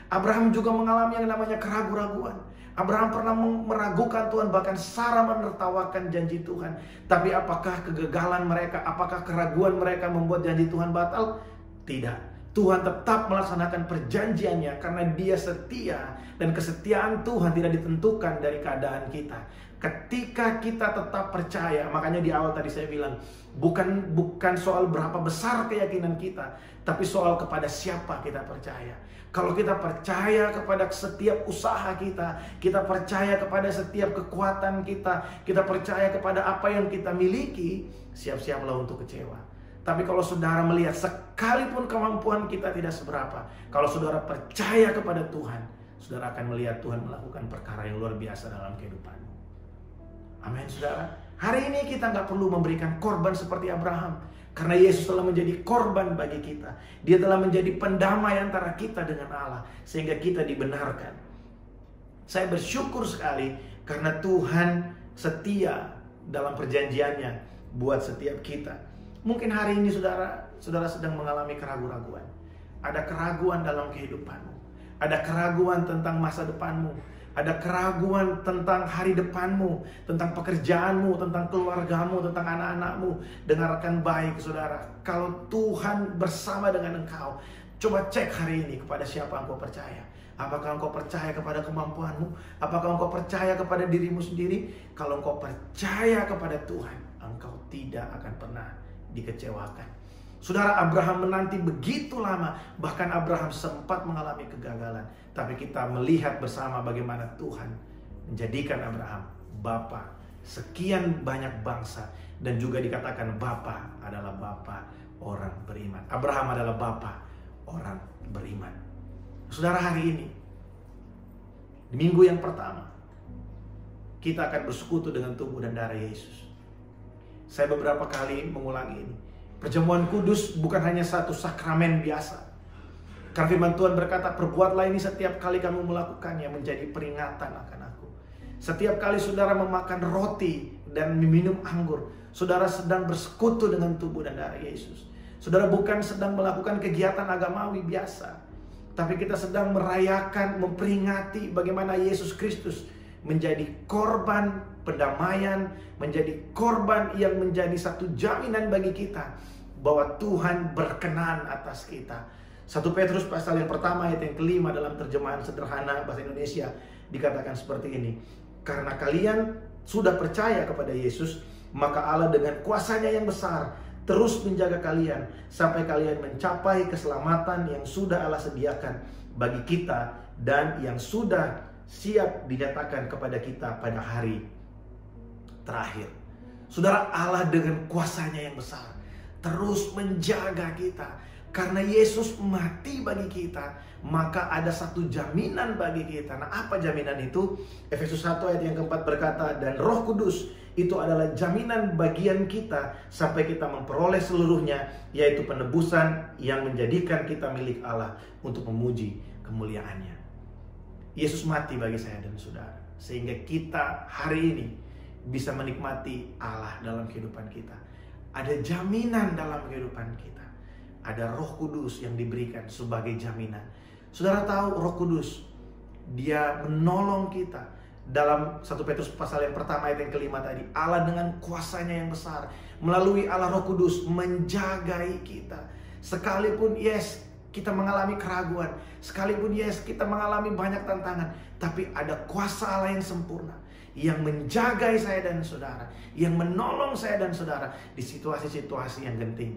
Abraham juga mengalami yang namanya keraguan-raguan. Abraham pernah meragukan Tuhan, bahkan Sarah menertawakan janji Tuhan. Tapi apakah kegagalan mereka, apakah keraguan mereka membuat janji Tuhan batal? Tidak. Tuhan tetap melaksanakan perjanjiannya karena dia setia, dan kesetiaan Tuhan tidak ditentukan dari keadaan kita. Ketika kita tetap percaya, makanya di awal tadi saya bilang, bukan soal berapa besar keyakinan kita, tapi soal kepada siapa kita percaya. Kalau kita percaya kepada setiap usaha kita, kita percaya kepada setiap kekuatan kita, kita percaya kepada apa yang kita miliki, siap-siaplah untuk kecewa. Tapi kalau saudara melihat sekalipun kemampuan kita tidak seberapa, kalau saudara percaya kepada Tuhan, saudara akan melihat Tuhan melakukan perkara yang luar biasa dalam kehidupanmu. Amin, saudara. Hari ini kita nggak perlu memberikan korban seperti Abraham, karena Yesus telah menjadi korban bagi kita. Dia telah menjadi pendamai antara kita dengan Allah, sehingga kita dibenarkan. Saya bersyukur sekali karena Tuhan setia dalam perjanjiannya buat setiap kita. Mungkin hari ini saudara sedang mengalami keraguan-raguan. Ada keraguan dalam kehidupanmu. Ada keraguan tentang masa depanmu. Ada keraguan tentang hari depanmu, tentang pekerjaanmu, tentang keluargamu, tentang anak-anakmu. Dengarkan baik saudara, kalau Tuhan bersama dengan engkau, coba cek hari ini kepada siapa engkau percaya. Apakah engkau percaya kepada kemampuanmu? Apakah engkau percaya kepada dirimu sendiri? Kalau engkau percaya kepada Tuhan, engkau tidak akan pernah dikecewakan. Saudara, Abraham menanti begitu lama, bahkan Abraham sempat mengalami kegagalan. Tapi kita melihat bersama bagaimana Tuhan menjadikan Abraham bapa sekian banyak bangsa. Dan juga dikatakan Bapa adalah Bapa orang beriman. Abraham adalah Bapa orang beriman. Saudara, hari ini di minggu yang pertama kita akan bersekutu dengan tubuh dan darah Yesus. Saya beberapa kali mengulangi ini. Perjamuan kudus bukan hanya satu sakramen biasa. Karena firman Tuhan berkata, perbuatlah ini setiap kali kamu melakukannya menjadi peringatan akan aku. Setiap kali saudara memakan roti dan meminum anggur, saudara sedang bersekutu dengan tubuh dan darah Yesus. Saudara bukan sedang melakukan kegiatan agamawi biasa, tapi kita sedang merayakan, memperingati bagaimana Yesus Kristus menjadi korban pendamaian, menjadi korban yang menjadi satu jaminan bagi kita bahwa Tuhan berkenan atas kita. 1 Petrus pasal yang pertama ayat yang kelima dalam terjemahan sederhana bahasa Indonesia dikatakan seperti ini. Karena kalian sudah percaya kepada Yesus, maka Allah dengan kuasanya yang besar terus menjaga kalian sampai kalian mencapai keselamatan yang sudah Allah sediakan bagi kita dan yang sudah siap dinyatakan kepada kita pada hari terakhir. Saudara, Allah dengan kuasanya yang besar terus menjaga kita. Karena Yesus mati bagi kita, maka ada satu jaminan bagi kita. Nah, apa jaminan itu? Efesus 1 ayat yang keempat berkata, dan Roh Kudus itu adalah jaminan bagian kita sampai kita memperoleh seluruhnya, yaitu penebusan yang menjadikan kita milik Allah untuk memuji kemuliaannya. Yesus mati bagi saya dan saudara, sehingga kita hari ini bisa menikmati Allah dalam kehidupan kita. Ada jaminan dalam kehidupan kita. Ada Roh Kudus yang diberikan sebagai jaminan. Saudara tahu Roh Kudus, dia menolong kita. Dalam 1 Petrus pasal yang pertama ayat yang kelima tadi, Allah dengan kuasanya yang besar, melalui Allah Roh Kudus menjagai kita. Sekalipun kita mengalami keraguan, sekalipun kita mengalami banyak tantangan, tapi ada kuasa Allah yang sempurna yang menjagai saya dan saudara, yang menolong saya dan saudara di situasi-situasi yang genting.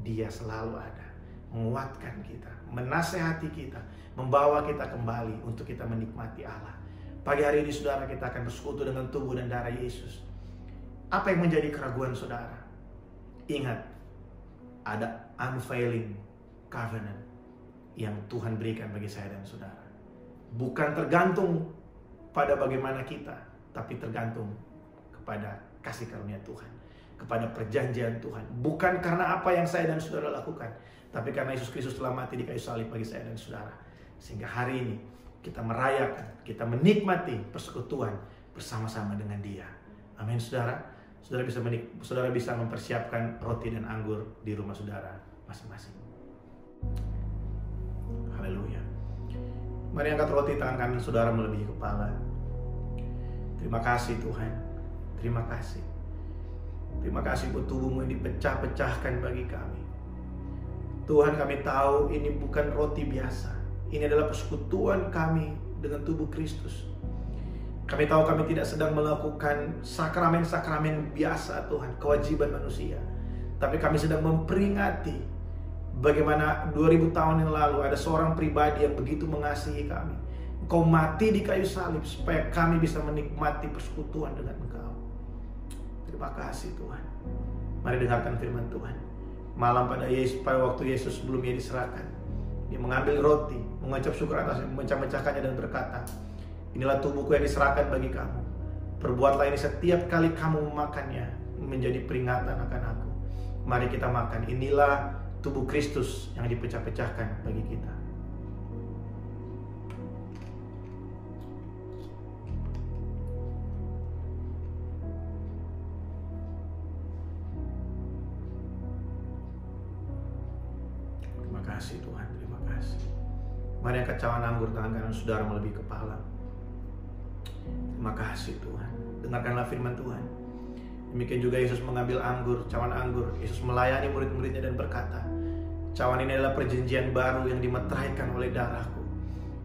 Dia selalu ada, menguatkan kita, menasehati kita, membawa kita kembali untuk kita menikmati Allah. Pagi hari ini saudara, kita akan bersekutu dengan tubuh dan darah Yesus. Apa yang menjadi keraguan saudara? Ingat, ada unfailing covenant yang Tuhan berikan bagi saya dan saudara. Bukan tergantung pada bagaimana kita, tapi tergantung kepada kasih karunia Tuhan, kepada perjanjian Tuhan. Bukan karena apa yang saya dan saudara lakukan, tapi karena Yesus Kristus telah mati di kayu salib bagi saya dan saudara. Sehingga hari ini kita merayakan, kita menikmati persekutuan bersama-sama dengan Dia. Amin saudara. Saudara bisa mempersiapkan roti dan anggur di rumah saudara masing-masing. Haleluya. Mari angkat roti tangan kanan saudara melebihi kepala. Terima kasih Tuhan. Terima kasih. Terima kasih buat tubuhmu yang dipecah-pecahkan bagi kami. Tuhan, kami tahu ini bukan roti biasa. Ini adalah persekutuan kami dengan tubuh Kristus. Kami tahu kami tidak sedang melakukan sakramen-sakramen biasa Tuhan, kewajiban manusia. Tapi kami sedang memperingati bagaimana 2000 tahun yang lalu ada seorang pribadi yang begitu mengasihi kami. Engkau mati di kayu salib supaya kami bisa menikmati persekutuan dengan Engkau. Terima kasih Tuhan. Mari dengarkan firman Tuhan. Malam pada waktu Yesus sebelum Ia diserahkan, Dia mengambil roti, mengucap syukur atasnya, memecah-mecahkannya dan berkata, inilah tubuhku yang diserahkan bagi kamu. Perbuatlah ini setiap kali kamu memakannya menjadi peringatan akan aku. Mari kita makan. Inilah tubuh Kristus yang dipecah-pecahkan bagi kita. Terima kasih Tuhan, terima kasih. Mari angkat cawan anggur tangan kanan saudara melebihi kepala. Terima kasih Tuhan. Dengarkanlah firman Tuhan. Demikian juga Yesus mengambil anggur, cawan anggur. Yesus melayani murid-muridnya dan berkata, cawan ini adalah perjanjian baru yang dimeteraikan oleh darahku.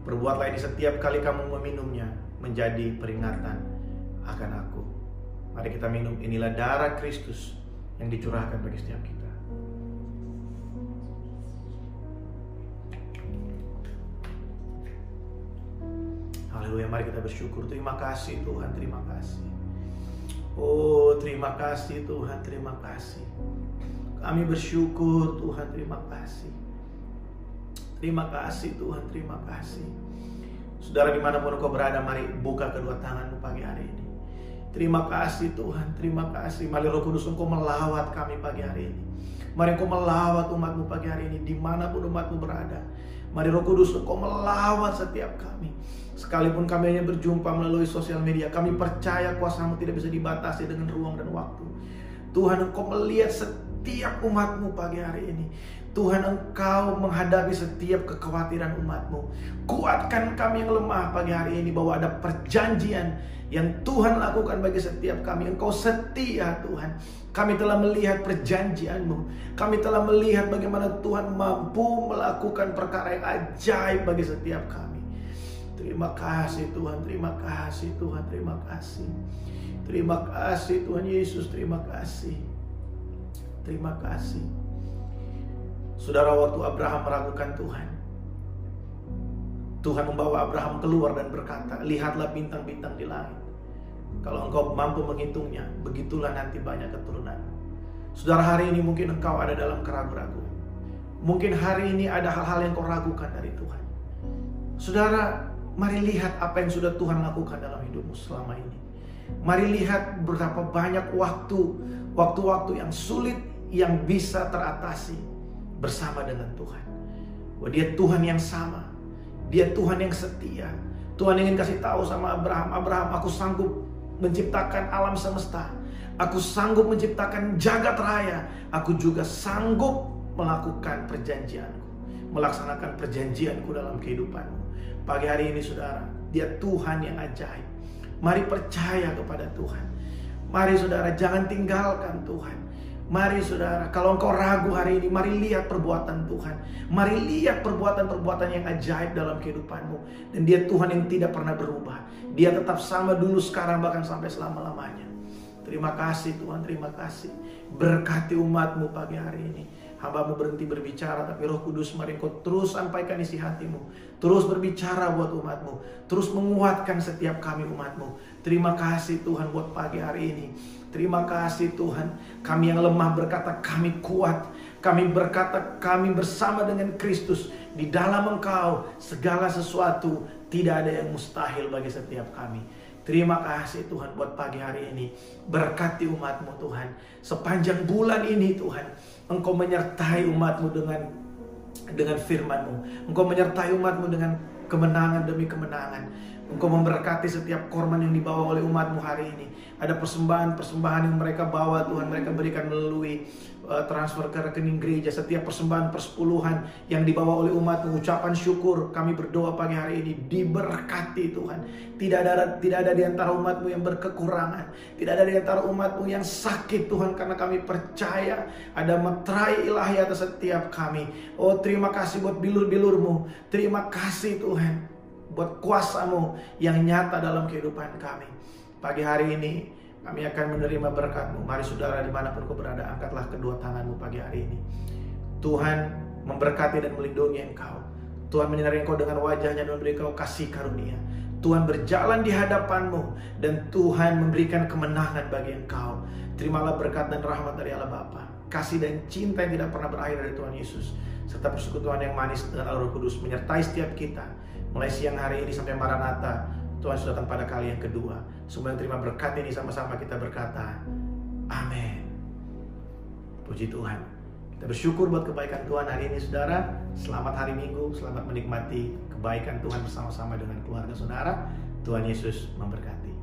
Perbuatlah ini setiap kali kamu meminumnya menjadi peringatan akan aku. Mari kita minum. Inilah darah Kristus yang dicurahkan bagi setiap kita. Haleluya, mari kita bersyukur. Terima kasih Tuhan, terima kasih. Oh, terima kasih Tuhan, terima kasih. Kami bersyukur Tuhan, terima kasih. Terima kasih Tuhan, terima kasih. Saudara dimanapun engkau berada, mari buka kedua tanganmu pagi hari ini. Terima kasih Tuhan, terima kasih. Mari Roh Kudus engkau melawat kami pagi hari ini. Mari engkau melawat umatmu pagi hari ini, dimanapun umatmu berada. Mari Roh Kudus engkau melawat setiap kami. Sekalipun kami hanya berjumpa melalui sosial media, kami percaya kuasa-Mu tidak bisa dibatasi dengan ruang dan waktu. Tuhan, engkau melihat setiap umatmu pagi hari ini. Tuhan, engkau menghadapi setiap kekhawatiran umatmu. Kuatkan kami yang lemah pagi hari ini, bahwa ada perjanjian yang Tuhan lakukan bagi setiap kami. Engkau setia Tuhan. Kami telah melihat perjanjian-Mu. Kami telah melihat bagaimana Tuhan mampu melakukan perkara yang ajaib bagi setiap kami. Terima kasih Tuhan, terima kasih Tuhan, terima kasih. Terima kasih Tuhan Yesus, terima kasih. Terima kasih. Saudara, waktu Abraham meragukan Tuhan, Tuhan membawa Abraham keluar dan berkata, lihatlah bintang-bintang di langit. Kalau engkau mampu menghitungnya, begitulah nanti banyak keturunan. Saudara, hari ini mungkin engkau ada dalam keraguan-raguan. Mungkin hari ini ada hal-hal yang kau ragukan dari Tuhan. Saudara, mari lihat apa yang sudah Tuhan lakukan dalam hidupmu selama ini. Mari lihat berapa banyak waktu-waktu yang sulit yang bisa teratasi bersama dengan Tuhan. Bahwa Dia Tuhan yang sama, Dia Tuhan yang setia. Tuhan ingin kasih tahu sama Abraham, Abraham, aku sanggup menciptakan alam semesta. Aku sanggup menciptakan jagat raya. Aku juga sanggup melakukan perjanjianku, melaksanakan perjanjianku dalam kehidupanmu. Pagi hari ini saudara, Dia Tuhan yang ajaib. Mari percaya kepada Tuhan. Mari saudara, jangan tinggalkan Tuhan. Mari saudara, kalau engkau ragu hari ini, mari lihat perbuatan Tuhan. Mari lihat perbuatan-perbuatan yang ajaib dalam kehidupanmu. Dan Dia Tuhan yang tidak pernah berubah. Dia tetap sama dulu, sekarang, bahkan sampai selama-lamanya. Terima kasih Tuhan, terima kasih. Berkati umatmu pagi hari ini. Hamba-Mu berhenti berbicara, tapi Roh Kudus, mari Engkau terus sampaikan isi hati-Mu. Terus berbicara buat umat-Mu. Terus menguatkan setiap kami umat-Mu. Terima kasih Tuhan buat pagi hari ini. Terima kasih Tuhan. Kami yang lemah berkata kami kuat. Kami berkata kami bersama dengan Kristus. Di dalam Engkau segala sesuatu tidak ada yang mustahil bagi setiap kami. Terima kasih Tuhan buat pagi hari ini. Berkati umat-Mu Tuhan. Sepanjang bulan ini Tuhan, Engkau menyertai umat-Mu dengan firman-Mu. Engkau menyertai umat-Mu dengan kemenangan demi kemenangan. Engkau memberkati setiap korban yang dibawa oleh umat-Mu hari ini. Ada persembahan-persembahan yang mereka bawa Tuhan, mereka berikan melalui transfer ke rekening gereja. Setiap persembahan persepuluhan yang dibawa oleh umat-Mu, ucapan syukur, kami berdoa pagi hari ini diberkati Tuhan. Tidak ada di antara umat-Mu yang berkekurangan. Tidak ada di antara umat-Mu yang sakit Tuhan, karena kami percaya ada meterai ilahi atas setiap kami. Oh, terima kasih buat bilur-bilur-Mu. Terima kasih Tuhan buat kuasa-Mu yang nyata dalam kehidupan kami. Pagi hari ini kami akan menerima berkat-Mu. Mari saudara, dimanapun kau berada, angkatlah kedua tanganmu pagi hari ini. Tuhan memberkati dan melindungi engkau. Tuhan menyinari engkau dengan wajahnya dan memberi engkau kasih karunia. Tuhan berjalan di hadapanmu dan Tuhan memberikan kemenangan bagi engkau. Terimalah berkat dan rahmat dari Allah Bapa, kasih dan cinta yang tidak pernah berakhir dari Tuhan Yesus, serta persekutuan yang manis dengan Allah Roh Kudus menyertai setiap kita mulai siang hari ini sampai Maranatha. Tuhan sudah datang pada kali yang kedua. Semua yang terima berkat ini sama-sama kita berkata amin. Puji Tuhan. Kita bersyukur buat kebaikan Tuhan hari ini saudara. Selamat hari Minggu, selamat menikmati kebaikan Tuhan bersama-sama dengan keluarga saudara. Tuhan Yesus memberkati.